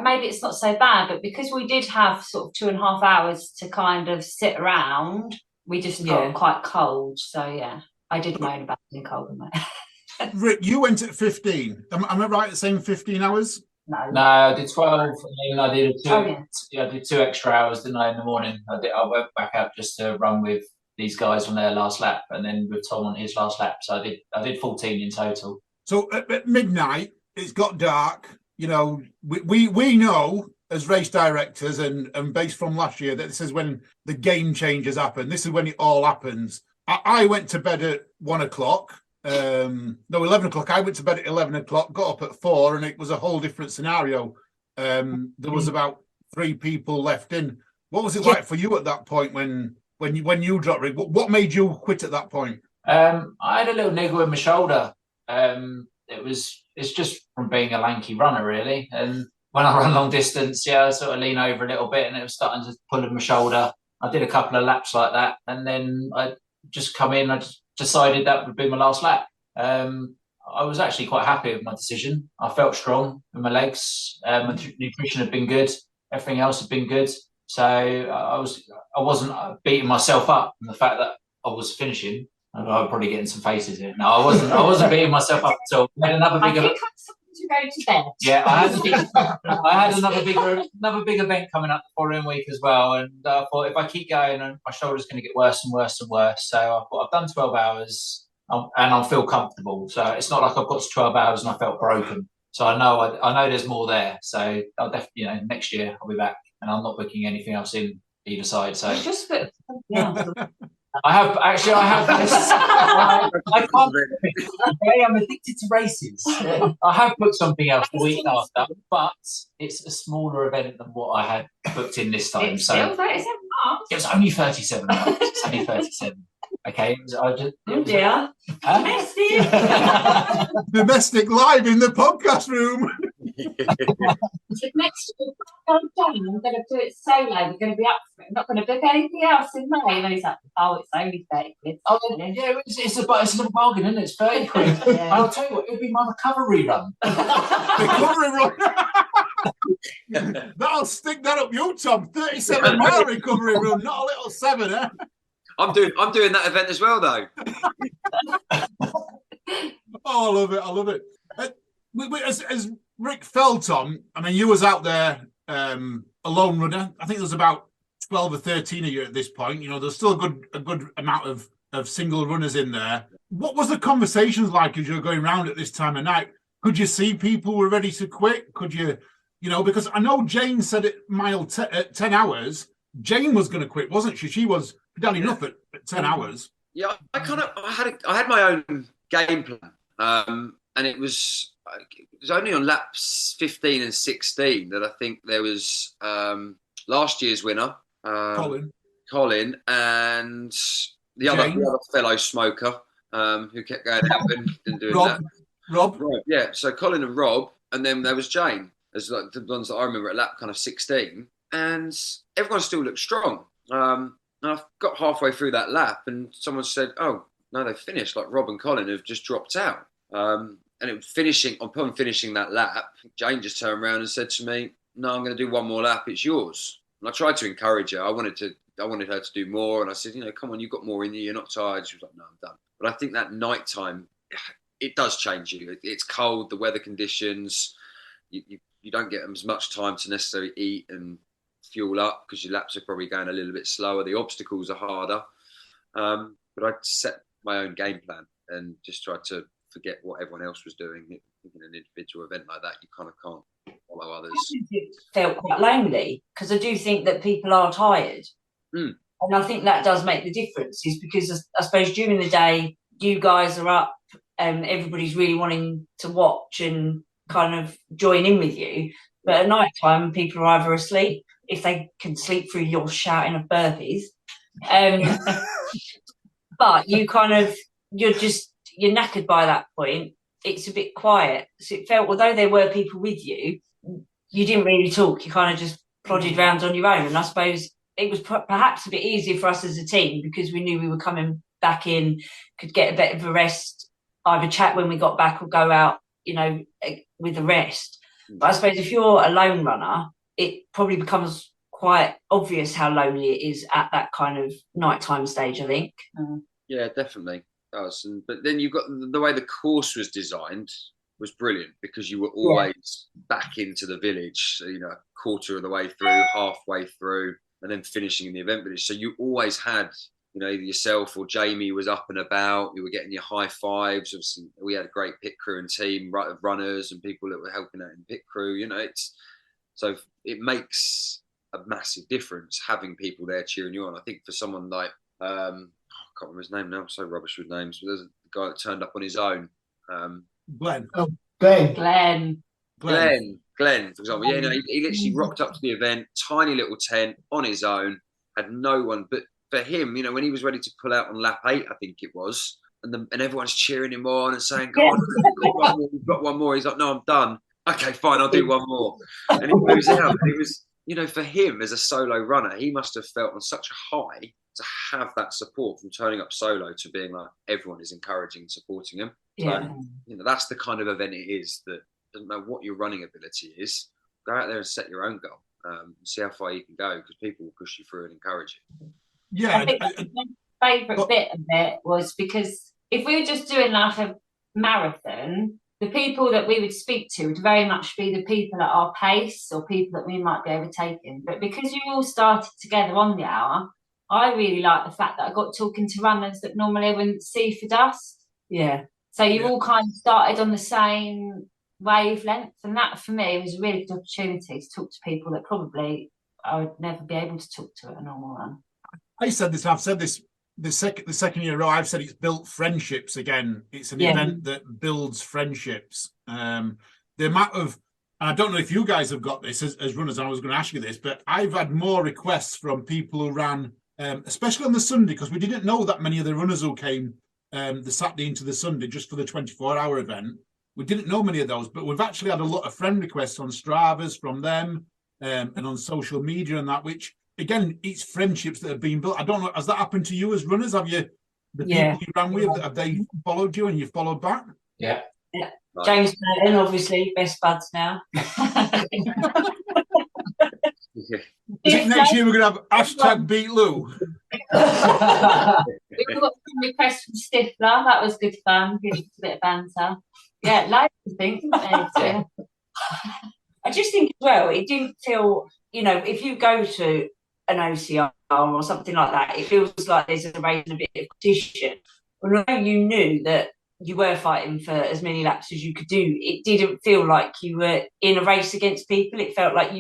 maybe it's not so bad, but because we did have sort of 2.5 hours to kind of sit around, we just got quite cold. So yeah, I did moan about being cold and that. Rick, you went at 15. Am I right at saying 15 hours? No, I did 12, and then I did I did 2 extra hours, didn't I, in the morning? I went back out just to run with these guys on their last lap, and then with Tom on his last lap. So I did 14 in total. So at midnight, it's got dark. You know, we know as race directors and based from last year that this is when the game changes happen. This is when it all happens. I went to bed at 1 o'clock. 11 o'clock. I went to bed at 11 o'clock, got up at 4, and it was a whole different scenario. There was about 3 people left in. What was it like for you at that point when you dropped, Rick? What made you quit at that point? I had a little niggle in my shoulder. It's just from being a lanky runner, really. And when I run long distance, I sort of lean over a little bit, and it was starting to pull in my shoulder. I did a couple of laps like that, and then I just come in. I just decided that would be my last lap. I was actually quite happy with my decision. I felt strong in my legs. My nutrition had been good. Everything else had been good. So I wasn't beating myself up on the fact that I was finishing. I'm probably getting some faces here. No, I wasn't beating myself up at all. I had another big event to go to bed. Yeah, I had another big event coming up the following week as well, and I thought if I keep going, my shoulder's going to get worse and worse and worse. So I thought I've done 12 hours and I feel comfortable. So it's not like I've got to 12 hours and I felt broken. So I know there's more there. So I'll definitely, next year I'll be back, and I'm not booking anything else in either side. So just put something else. I have this. I can't. Okay, I'm addicted to races. I have booked something else the week after, but it's a smaller event than what I had booked in this time. It's still 37 miles. It was only 37 miles. It's only 37. Okay. Dear. Domestic live in the podcast room. Next year, I'm going to do it solo. We're going to be up for it. I'm not going to book anything else in May. And then he's like, it's only 30 quid. Oh, yeah, it's a little bargain, isn't it? It's 30 quid. Yeah. I'll tell you what, it'll be my recovery run. Recovery run. That'll stick that up you, Tom. 37-mile recovery run, not a little 7, eh? I'm doing that event as well, though. Oh, I love it. As Rick felt on, I mean, you was out there a lone runner. I think there was about 12 or 13 of you at this point. There's still a good amount of single runners in there. What was the conversations like as you were going around at this time of night? Could you see people were ready to quit? Could you, because I know Jane said at 10 hours, Jane was going to quit, wasn't she? She was pedalling up at 10 hours. Yeah, I had my own game plan. And it was only on laps 15 and 16 that I think there was last year's winner, Colin, and the other fellow smoker who kept going out and doing Rob. Right, yeah. So Colin and Rob, and then there was Jane, as like the ones that I remember at lap kind of 16, and everyone still looked strong. And I got halfway through that lap, and someone said, "Oh no, they've finished. Like Rob and Colin have just dropped out." And it was finishing that lap, Jane just turned around and said to me, "No, I'm going to do one more lap. It's yours." And I tried to encourage her. I wanted her to do more. And I said, "Come on, you've got more in you. You're not tired." She was like, "No, I'm done." But I think that nighttime, it does change you. It's cold, the weather conditions. You don't get as much time to necessarily eat and fuel up because your laps are probably going a little bit slower. The obstacles are harder. But I set my own game plan and just tried to forget what everyone else was doing. In an individual event like that, you kind of can't follow others. It felt quite lonely because I do think that people are tired. And I think that does make the difference, is because I suppose during the day, you guys are up and everybody's really wanting to watch and kind of join in with you. But at night time, people are either asleep, if they can sleep through your shouting of burpees. But you kind of, you're knackered by that point. It's a bit quiet. So it felt, although there were people with you, you didn't really talk. You kind of just plodded around on your own. And I suppose it was perhaps a bit easier for us as a team because we knew we were coming back in, could get a bit of a rest, either chat when we got back or go out, you know, with the rest. But I suppose if you're a lone runner, it probably becomes quite obvious how lonely it is at that kind of nighttime stage, I think. Yeah, definitely. But then you've got the way the course was designed was brilliant because you were always back into the village, so, you know, a quarter of the way through, halfway through, and then finishing in the event village. So you always had, you know, either yourself or Jamie was up and about. You were getting your high fives. Obviously, we had a great pit crew and team of runners and people that were helping out in pit crew. You know, so it makes a massive difference having people there cheering you on. I think for someone like I can't remember his name now. I'm so rubbish with names. But there's a guy that turned up on his own. Glenn. Glenn, for example. Yeah, no, he literally rocked up to the event, tiny little tent on his own, had no one. But for him, you know, when he was ready to pull out on lap 8, I think it was, and everyone's cheering him on and saying, "Go on, we've got one more." He's like, "No, I'm done." Okay, fine, I'll do one more. And he moves out. And it was, you know, for him as a solo runner, he must have felt on such a high to have that support from turning up solo to being like everyone is encouraging and supporting him. Yeah. So, you know, that's the kind of event it is that doesn't matter what your running ability is, go out there and set your own goal. See how far you can go because people will push you through and encourage you. Yeah. I think my favourite bit of it was because if we were just doing like a marathon, the people that we would speak to would very much be the people at our pace or people that we might be overtaking. But because you all started together on the hour, I really like the fact that I got talking to runners that normally I wouldn't see for dust. Yeah. So you all kind of started on the same wavelength, and that for me was a really good opportunity to talk to people that probably I would never be able to talk to at a normal run. I said this, I've said this the second year in a row, I've said it's built friendships again. It's an event that builds friendships. The amount of, I don't know if you guys have got this as runners, and I was going to ask you this, but I've had more requests from people who ran, especially on the Sunday, because we didn't know that many of the runners who came the Saturday into the Sunday just for the 24-hour event. We didn't know many of those, but we've actually had a lot of friend requests on Stravas from them and on social media and that, which, again, it's friendships that have been built. I don't know, has that happened to you as runners? Have you, the people you ran with, have they followed you and you followed back? Yeah. James Burton, obviously, best buds now. Is it next year we're going to have hashtag beat Lou? We got some requests from Stifler. That was good fun. Give us a bit of banter. Yeah, loads of things. I just think as well, it didn't feel, you know, if you go to an OCR or something like that, it feels like there's a race and a bit of competition. Although you knew that you were fighting for as many laps as you could do, it didn't feel like you were in a race against people. It felt like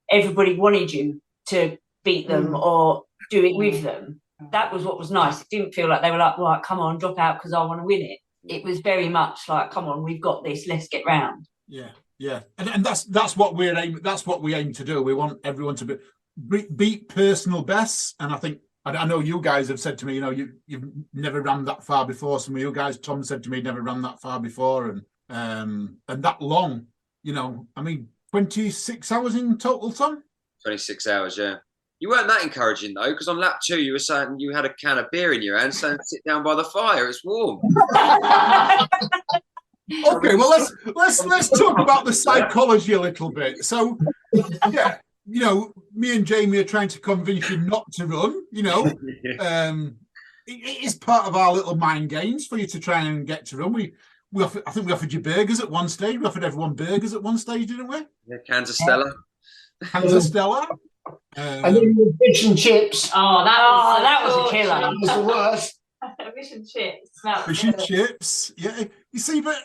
everybody wanted you to beat them or do it with them. That was what was nice. It didn't feel like they were like, right, come on, drop out because I want to win it. It was very much like, come on, we've got this, let's get round. Yeah. And that's what we aim to do. We want everyone to beat personal bests. And I think, I know you guys have said to me, you know, you've never ran that far before. Some of you guys, Tom said to me, never ran that far before, and that long, you know, I mean, 26 hours in total, Tom? 26 hours, yeah. You weren't that encouraging though, because on lap 2 you were saying you had a can of beer in your hand, saying sit down by the fire, it's warm. Okay, well let's talk about the psychology a little bit. So, yeah, you know, me and Jamie are trying to convince you not to run. You know, it is part of our little mind games for you to try and get to run. I think we offered you burgers at one stage. We offered everyone burgers at one stage, didn't we? Yeah, cans of Stella. Cans of Stella. And then the fish and chips. Oh, that was a killer. That was the worst. Fish and chips. That was Fish and good. chips. Yeah. You see, but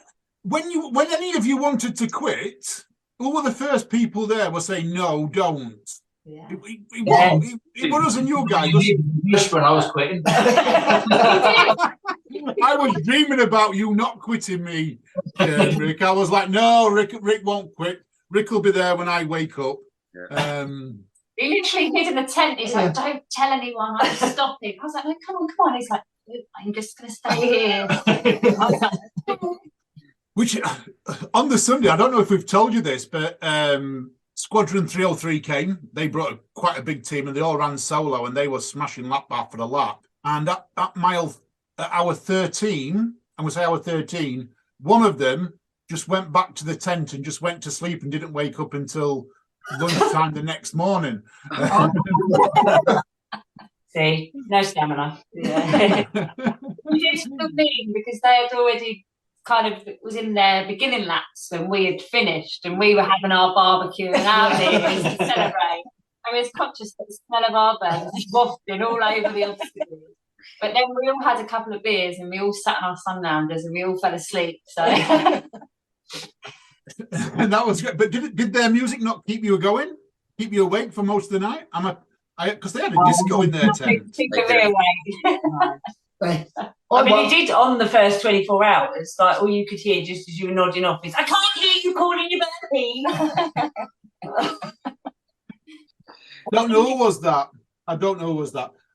when any of you wanted to quit, who were the first people there were saying, no, don't? Yeah. It was a new guy. When I was quitting. I was dreaming about you not quitting me, Rick. I was like, no, Rick won't quit. Rick will be there when I wake up. Yeah. He literally hid in the tent. He's like, don't tell anyone. I'm stopping. I was like, no, come on. He's like, I'm just going to stay here. I was like, which, on the Sunday, I don't know if we've told you this, but Squadron 303 came. They brought quite a big team, and they all ran solo, and they were smashing lap after the lap. And at mile, hour 13, and we say hour 13, one of them just went back to the tent and just went to sleep and didn't wake up until lunchtime the next morning. see, no stamina. Yeah. It's the thing because they had already kind of was in their beginning laps when we had finished and we were having our barbecue and our beers to celebrate. I was conscious that the smell of our burns was wafting all over the obstacles. But then we all had a couple of beers and we all sat in our sun loungers and we all fell asleep. So and that was good. But did their music not keep you going? Keep you awake for most of the night? Because they had a disco in their tent. I mean, he did on the first 24 hours. Like all you could hear just as you were nodding off is, "I can't hear you calling your birthday." I don't know who was that.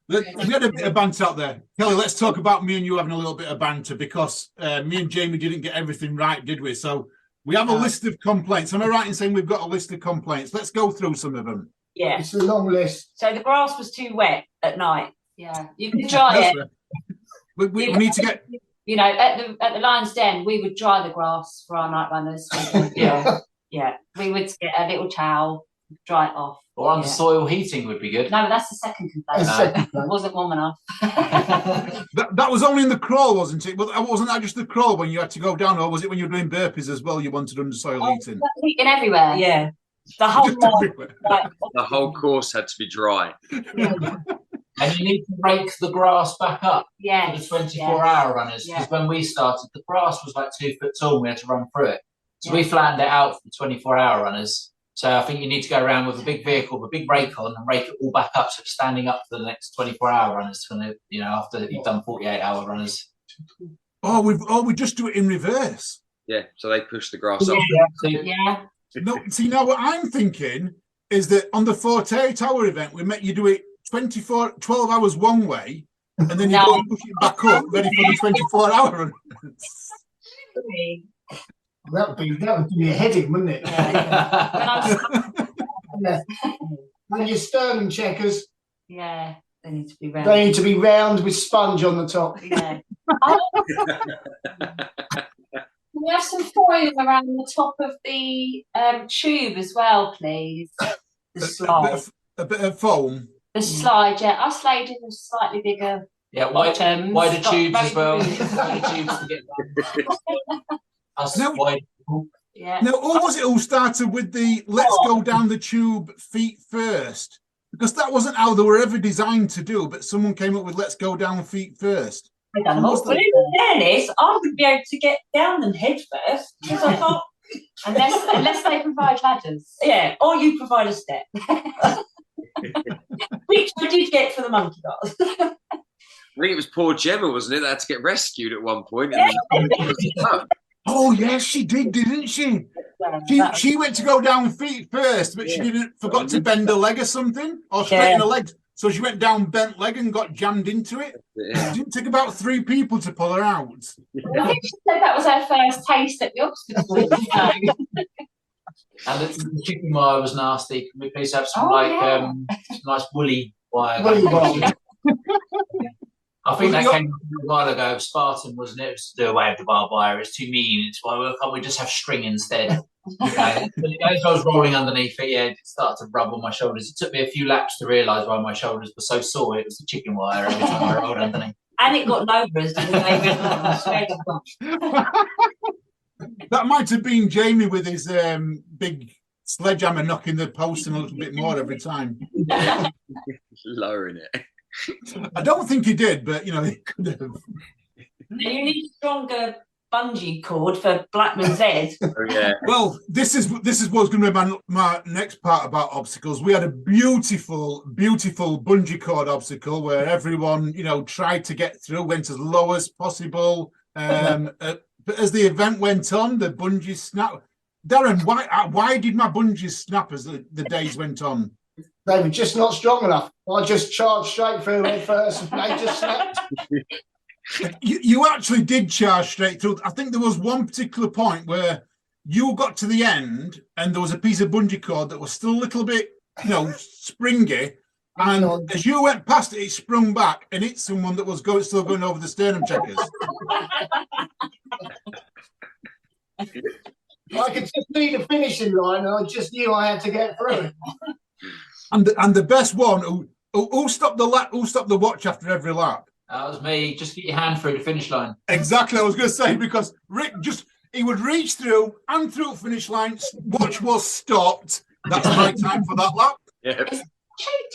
We had a bit of banter out there. Kelly, let's talk about me and you having a little bit of banter because me and Jamie didn't get everything right, did we? So we have a list of complaints. Am I right in saying we've got a list of complaints? Let's go through some of them. Yeah. It's a long list. So the grass was too wet at night. Yeah. You could dry it. We need to get... You know, at the Lion's Den, we would dry the grass for our night runners. Yeah. We would get a little towel, dry it off. Or under soil heating would be good. No, that's the second complaint. It wasn't warm enough. that was only in the crawl, wasn't it? Wasn't that just the crawl when you had to go down, or was it when you were doing burpees as well? You wanted under soil heating. Heating everywhere. Yeah, the whole course had to be dry. Yeah. And you need to rake the grass back up for the 24-hour runners because when we started, the grass was like 2 foot tall. And we had to run through it, so we flanned it out for the 24-hour runners. So I think you need to go around with a big vehicle, with a big rake on, and rake it all back up, so it's standing up for the next 24-hour runners. After you've done 48-hour runners. We just do it in reverse. Yeah, so they push the grass up. Yeah. No, see now what I'm thinking is that on the 48-hour event, we met you do it 12 hours one way, and then you go and push it back up, ready for the 24-hour run. That would be a heading, wouldn't it? Yeah. And your sternum checkers. Yeah, they need to be round. They need to be round with sponge on the top. Yeah. We have some foil around the top of the tube as well, please. The slide. A bit of foam. The slide, yeah. Our slide is slightly bigger. Yeah, wider tubes as well. Wider tubes to get Now, or was it all started with the let's go down the tube feet first? Because that wasn't how they were ever designed to do, but someone came up with let's go down feet first. Well, in fairness, I would be able to get down them head first because I can't. Unless they provide ladders. Yeah, or you provide a step. Which I did get for the monkey bars. I think it was poor Gemma, wasn't it? That had to get rescued at one point. Oh yes, she did, didn't she? She went to go down feet first, but she forgot to bend her leg or something, or straighten her legs. So she went down bent leg and got jammed into it. It didn't take about 3 people to pull her out. I think she said that was her first taste at the obstacle. And the chicken wire was nasty. Can we please have some some nice woolly wire? I think that came a while ago. Spartan, wasn't it? It was to do away with the barbed wire. It's too mean. It's why can't we just have string instead? As I was rolling underneath it, it started to rub on my shoulders. It took me a few laps to realise why my shoulders were so sore. It was the chicken wire every time I rolled underneath. And it got Novas, didn't they? That might have been Jamie with his big sledgehammer knocking the post in a little bit more every time. Lowering it. I don't think he did, but you know, he could have. You need a stronger bungee cord for Blackman's head. Oh, yeah. Well, this is what's going to be my next part about obstacles. We had a beautiful bungee cord obstacle where everyone, you know, tried to get through, went as low as possible. But as the event went on, the bungee snapped. Darren, why did my bungee snap as the days went on? They were just not strong enough. I just charged straight through it first, and they just snapped. You actually did charge straight through. I think there was one particular point where you got to the end and there was a piece of bungee cord that was still a little bit, you know, springy. And as you went past it, it sprung back and hit someone that was still going over the sternum checkers. I could just see the finishing line, and I just knew I had to get through it. And the best one, who stopped the lap? Who stopped the watch after every lap? That was me. Just get your hand through the finish line. Exactly, I was going to say, because Rick he would reach through and through the finish line. Watch was stopped. That's my time for that lap. Yeah.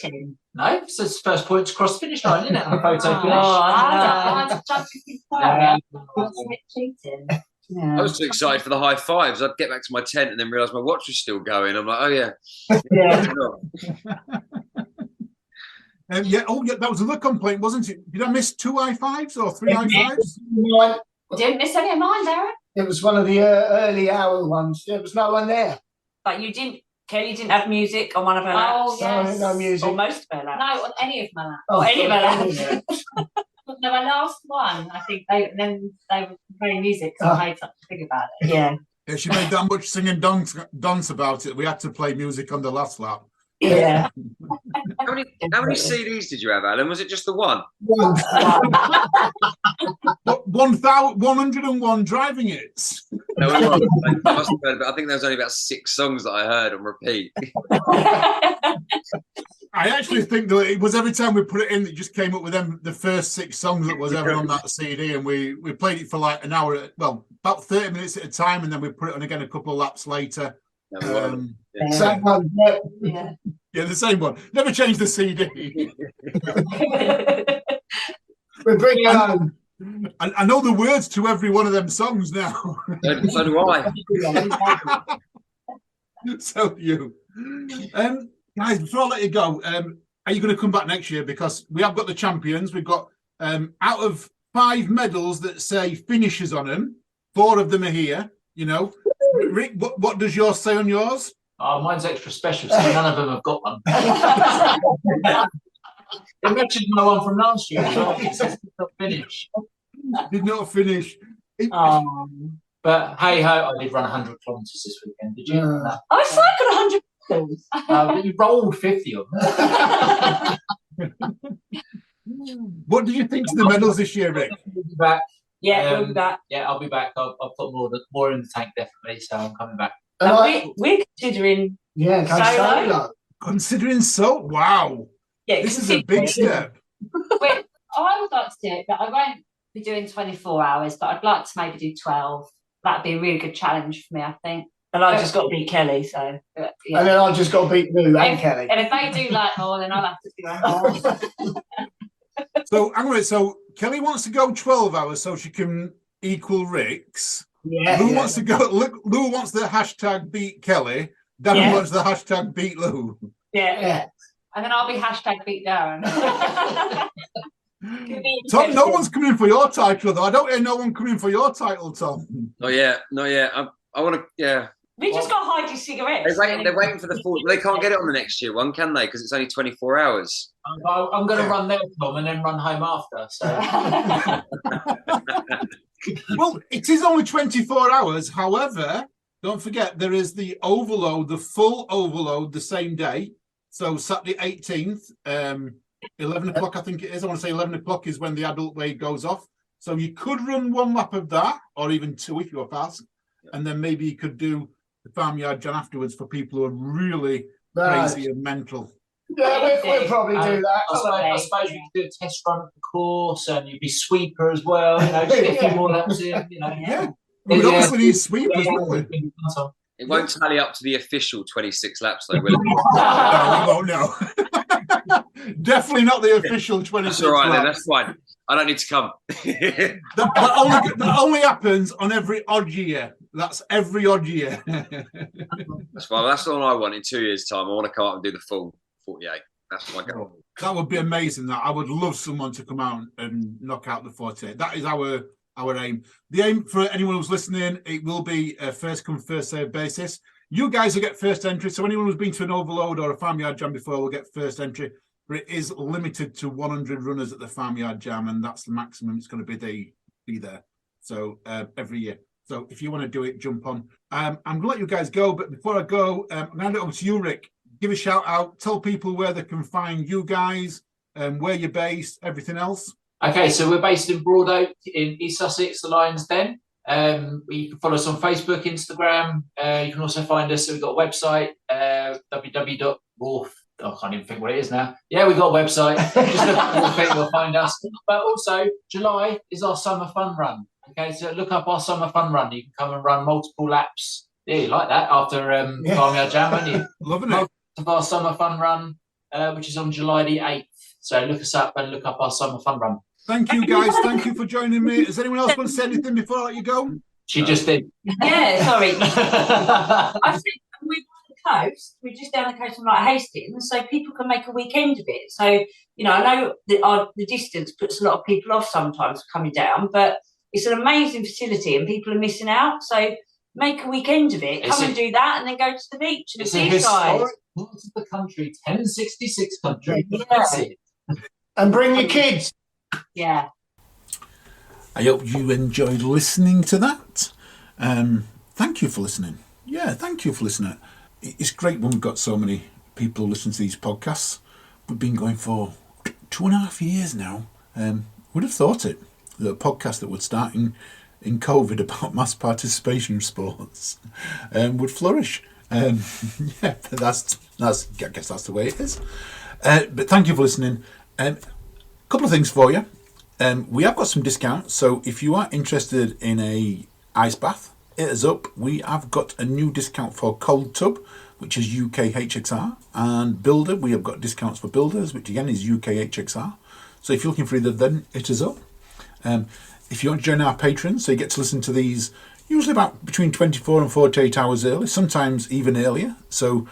Cheating. No, it's his first point to cross the finish line, isn't it? On the photo finish. I That's a bit cheating. I was too excited for the high fives. I'd get back to my tent and then realise my watch was still going. I'm like, oh yeah. Yeah. That was another complaint, wasn't it? Did I miss 2 high fives or 3 high fives? Mine, Didn't miss any of mine, Darren. it was one of the early hour ones. There was no one there. But Kelly didn't have music on one of her laps. Yes. No music. Or most of her laps. No, on any of my laps. Oh, any of her laps. No, my last one, I think they were playing music, so I made something big about it. Yeah. Yeah, she made that much singing dance about it. We had to play music on the last lap. Yeah. How many CDs did you have, Alan? Was it just the one? 101 driving hits. No, it wasn't. I must have heard, but I think there was only about 6 songs that I heard on repeat. I actually think that it was every time we put it in, it just came up with the first 6 songs that was ever on that CD, and we played it for like an hour, well, about 30 minutes at a time, and then we put it on again a couple of laps later. Same one. Yeah. Yeah, the same one. Never changed the CD. We're bringing it home. I know the words to every one of them songs now. So do I. So do you. Guys, before I let you go, are you going to come back next year? Because we have got the champions. We've got, out of 5 medals that say finishes on them, 4 of them are here, you know. Rick, what does yours say on yours? Oh, mine's extra special, so none of them have got one. It matches my one from last year. It says not finish. Did not finish. But hey ho, I did run 100 kilometres this weekend. Did you? No. I cycled 100 miles. But you rolled 50 of them. What did you think of the medals this year, Rick? We'll be back. Yeah, we'll be back. Yeah, I'll be back. I'll put more in the tank definitely, so I'm coming back. We're considering solo. Considering wow. Yeah, this is a big step. I would like to do it, but I won't be doing 24 hours, but I'd like to maybe do 12. That'd be a really good challenge for me, I think. And I just got to beat Kelly, so. Yeah. And then I just got to beat Lou and Kelly. And if they do like more, then I'll have to do more. So Kelly wants to go 12 hours so she can equal Rick's. Yeah. Lou wants to go. Lou wants the hashtag beat Kelly. Darren wants the hashtag beat Lou. Yeah. And then I'll be hashtag beat Darren. Tom, no one's coming for your title though. I don't hear no one coming for your title, Tom. Not yet. I want to. Yeah. We just got to hide your cigarettes. They're waiting for the full. They can't get it on the next year one, can they? Because it's only 24 hours. I'm going to run there, Tom, and then run home after. So. Well, it is only 24 hours. However, don't forget there is the overload, the full overload, the same day. So Saturday 18th, 11 o'clock, I think it is. I want to say 11 o'clock is when the adult weight goes off. So you could run 1 lap of that, or even 2 if you're fast. And then maybe you could do the Farmyard John afterwards for people who are really crazy and mental. Yeah, we'll probably do that. I suppose we could do a test run of the course, and you'd be sweeper as well. You know, just get a few more laps in. You know. Yeah. We would obviously need sweepers, wouldn't we? It won't tally up to the official 26 laps, though, will it? No, we won't know. Definitely not the official 26 That's all right, then. laps. That's fine. I don't need to come. That only happens on every odd year. That's every odd year. That's fine. That's all I want in 2 years' time. I want to come out and do the full 48. That's my goal. That would be amazing. That I would love someone to come out and knock out the 48. That is our aim. The aim for anyone who's listening, it will be a first come, first served basis. You guys will get first entry. So anyone who's been to an overload or a Farmyard Jam before will get first entry. But it is limited to 100 runners at the Farmyard Jam, and that's the maximum it's going to be there. So every year. So if you want to do it, jump on. I'm going to let you guys go, but before I go, I'm going to hand it over to you, Rick. Give a shout out. Tell people where they can find you guys, where you're based, everything else. Okay, so we're based in Broadoak in East Sussex, the Lions Den. You can follow us on Facebook, Instagram. You can also find us. So we've got a website, www.raw. I can't even think what it is now. Yeah, we've got a website. Just look at Raw Fit, you'll find us. But also, July is our summer fun run. Okay, so look up our summer fun run. You can come and run multiple laps. Yeah, you like that after Farmyard Jam, aren't you? Loving it. Of our summer fun run, which is on July the 8th. So look us up and look up our summer fun run. Thank you, guys. Thank you for joining me. Does anyone else want to say anything before I let you go? She just did. Yeah, sorry. I think we're on the coast. We're just down the coast from like Hastings, so people can make a weekend of it. So, you know, I know the distance puts a lot of people off sometimes coming down, but it's an amazing facility and people are missing out. So make a weekend of it. Come and do that and then go to the beach and the seaside. Part of the country, 1066 country. Yeah. And bring your kids. Yeah. I hope you enjoyed listening to that. Thank you for listening. Yeah, thank you for listening. It's great when we've got so many people listening to these podcasts. We've been going for 2.5 years now. Would have thought it. The podcast that would start in COVID about mass participation in sports would flourish. Yeah, but that's I guess that's the way it is. But thank you for listening. A couple of things for you. We have got some discounts, so if you are interested in a ice bath, hit us up. We have got a new discount for Cold Tub, which is UKHXR, and Builder. We have got discounts for Builders, which again is UKHXR. So if you're looking for either of them, hit us up. If you want to join our patrons, so you get to listen to these usually about between 24 and 48 hours early, sometimes even earlier. So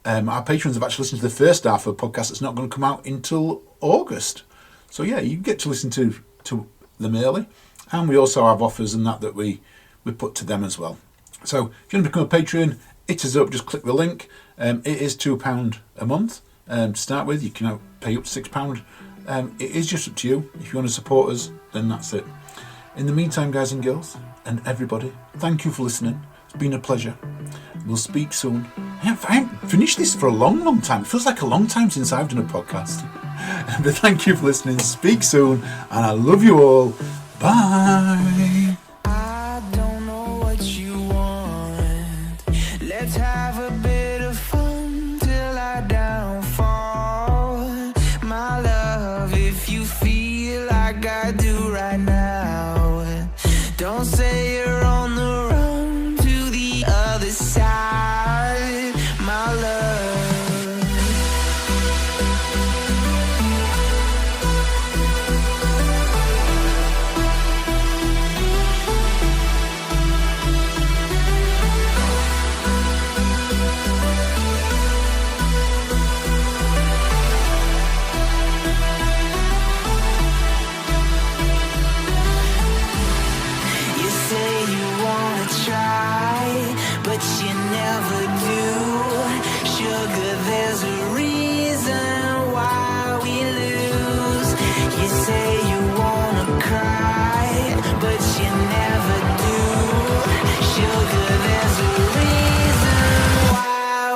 our patrons have actually listened to the first half of the podcast that's not going to come out until August. So yeah, you get to listen to them early. And we also have offers and that we put to them as well. So if you want to become a patron, hit us up, just click the link. It is £2 a month to start with. You can pay up to £6. It is just up to you. If you want to support us, then that's it. In the meantime, guys and girls, and everybody, thank you for listening. It's been a pleasure. We'll speak soon. I haven't finished this for a long, long time. It feels like a long time since I've done a podcast. But thank you for listening. Speak soon, and I love you all. Bye. I don't know what you want. Let's have a bit of fun till I downfall. My love, if you feel like I do right now, don't say you're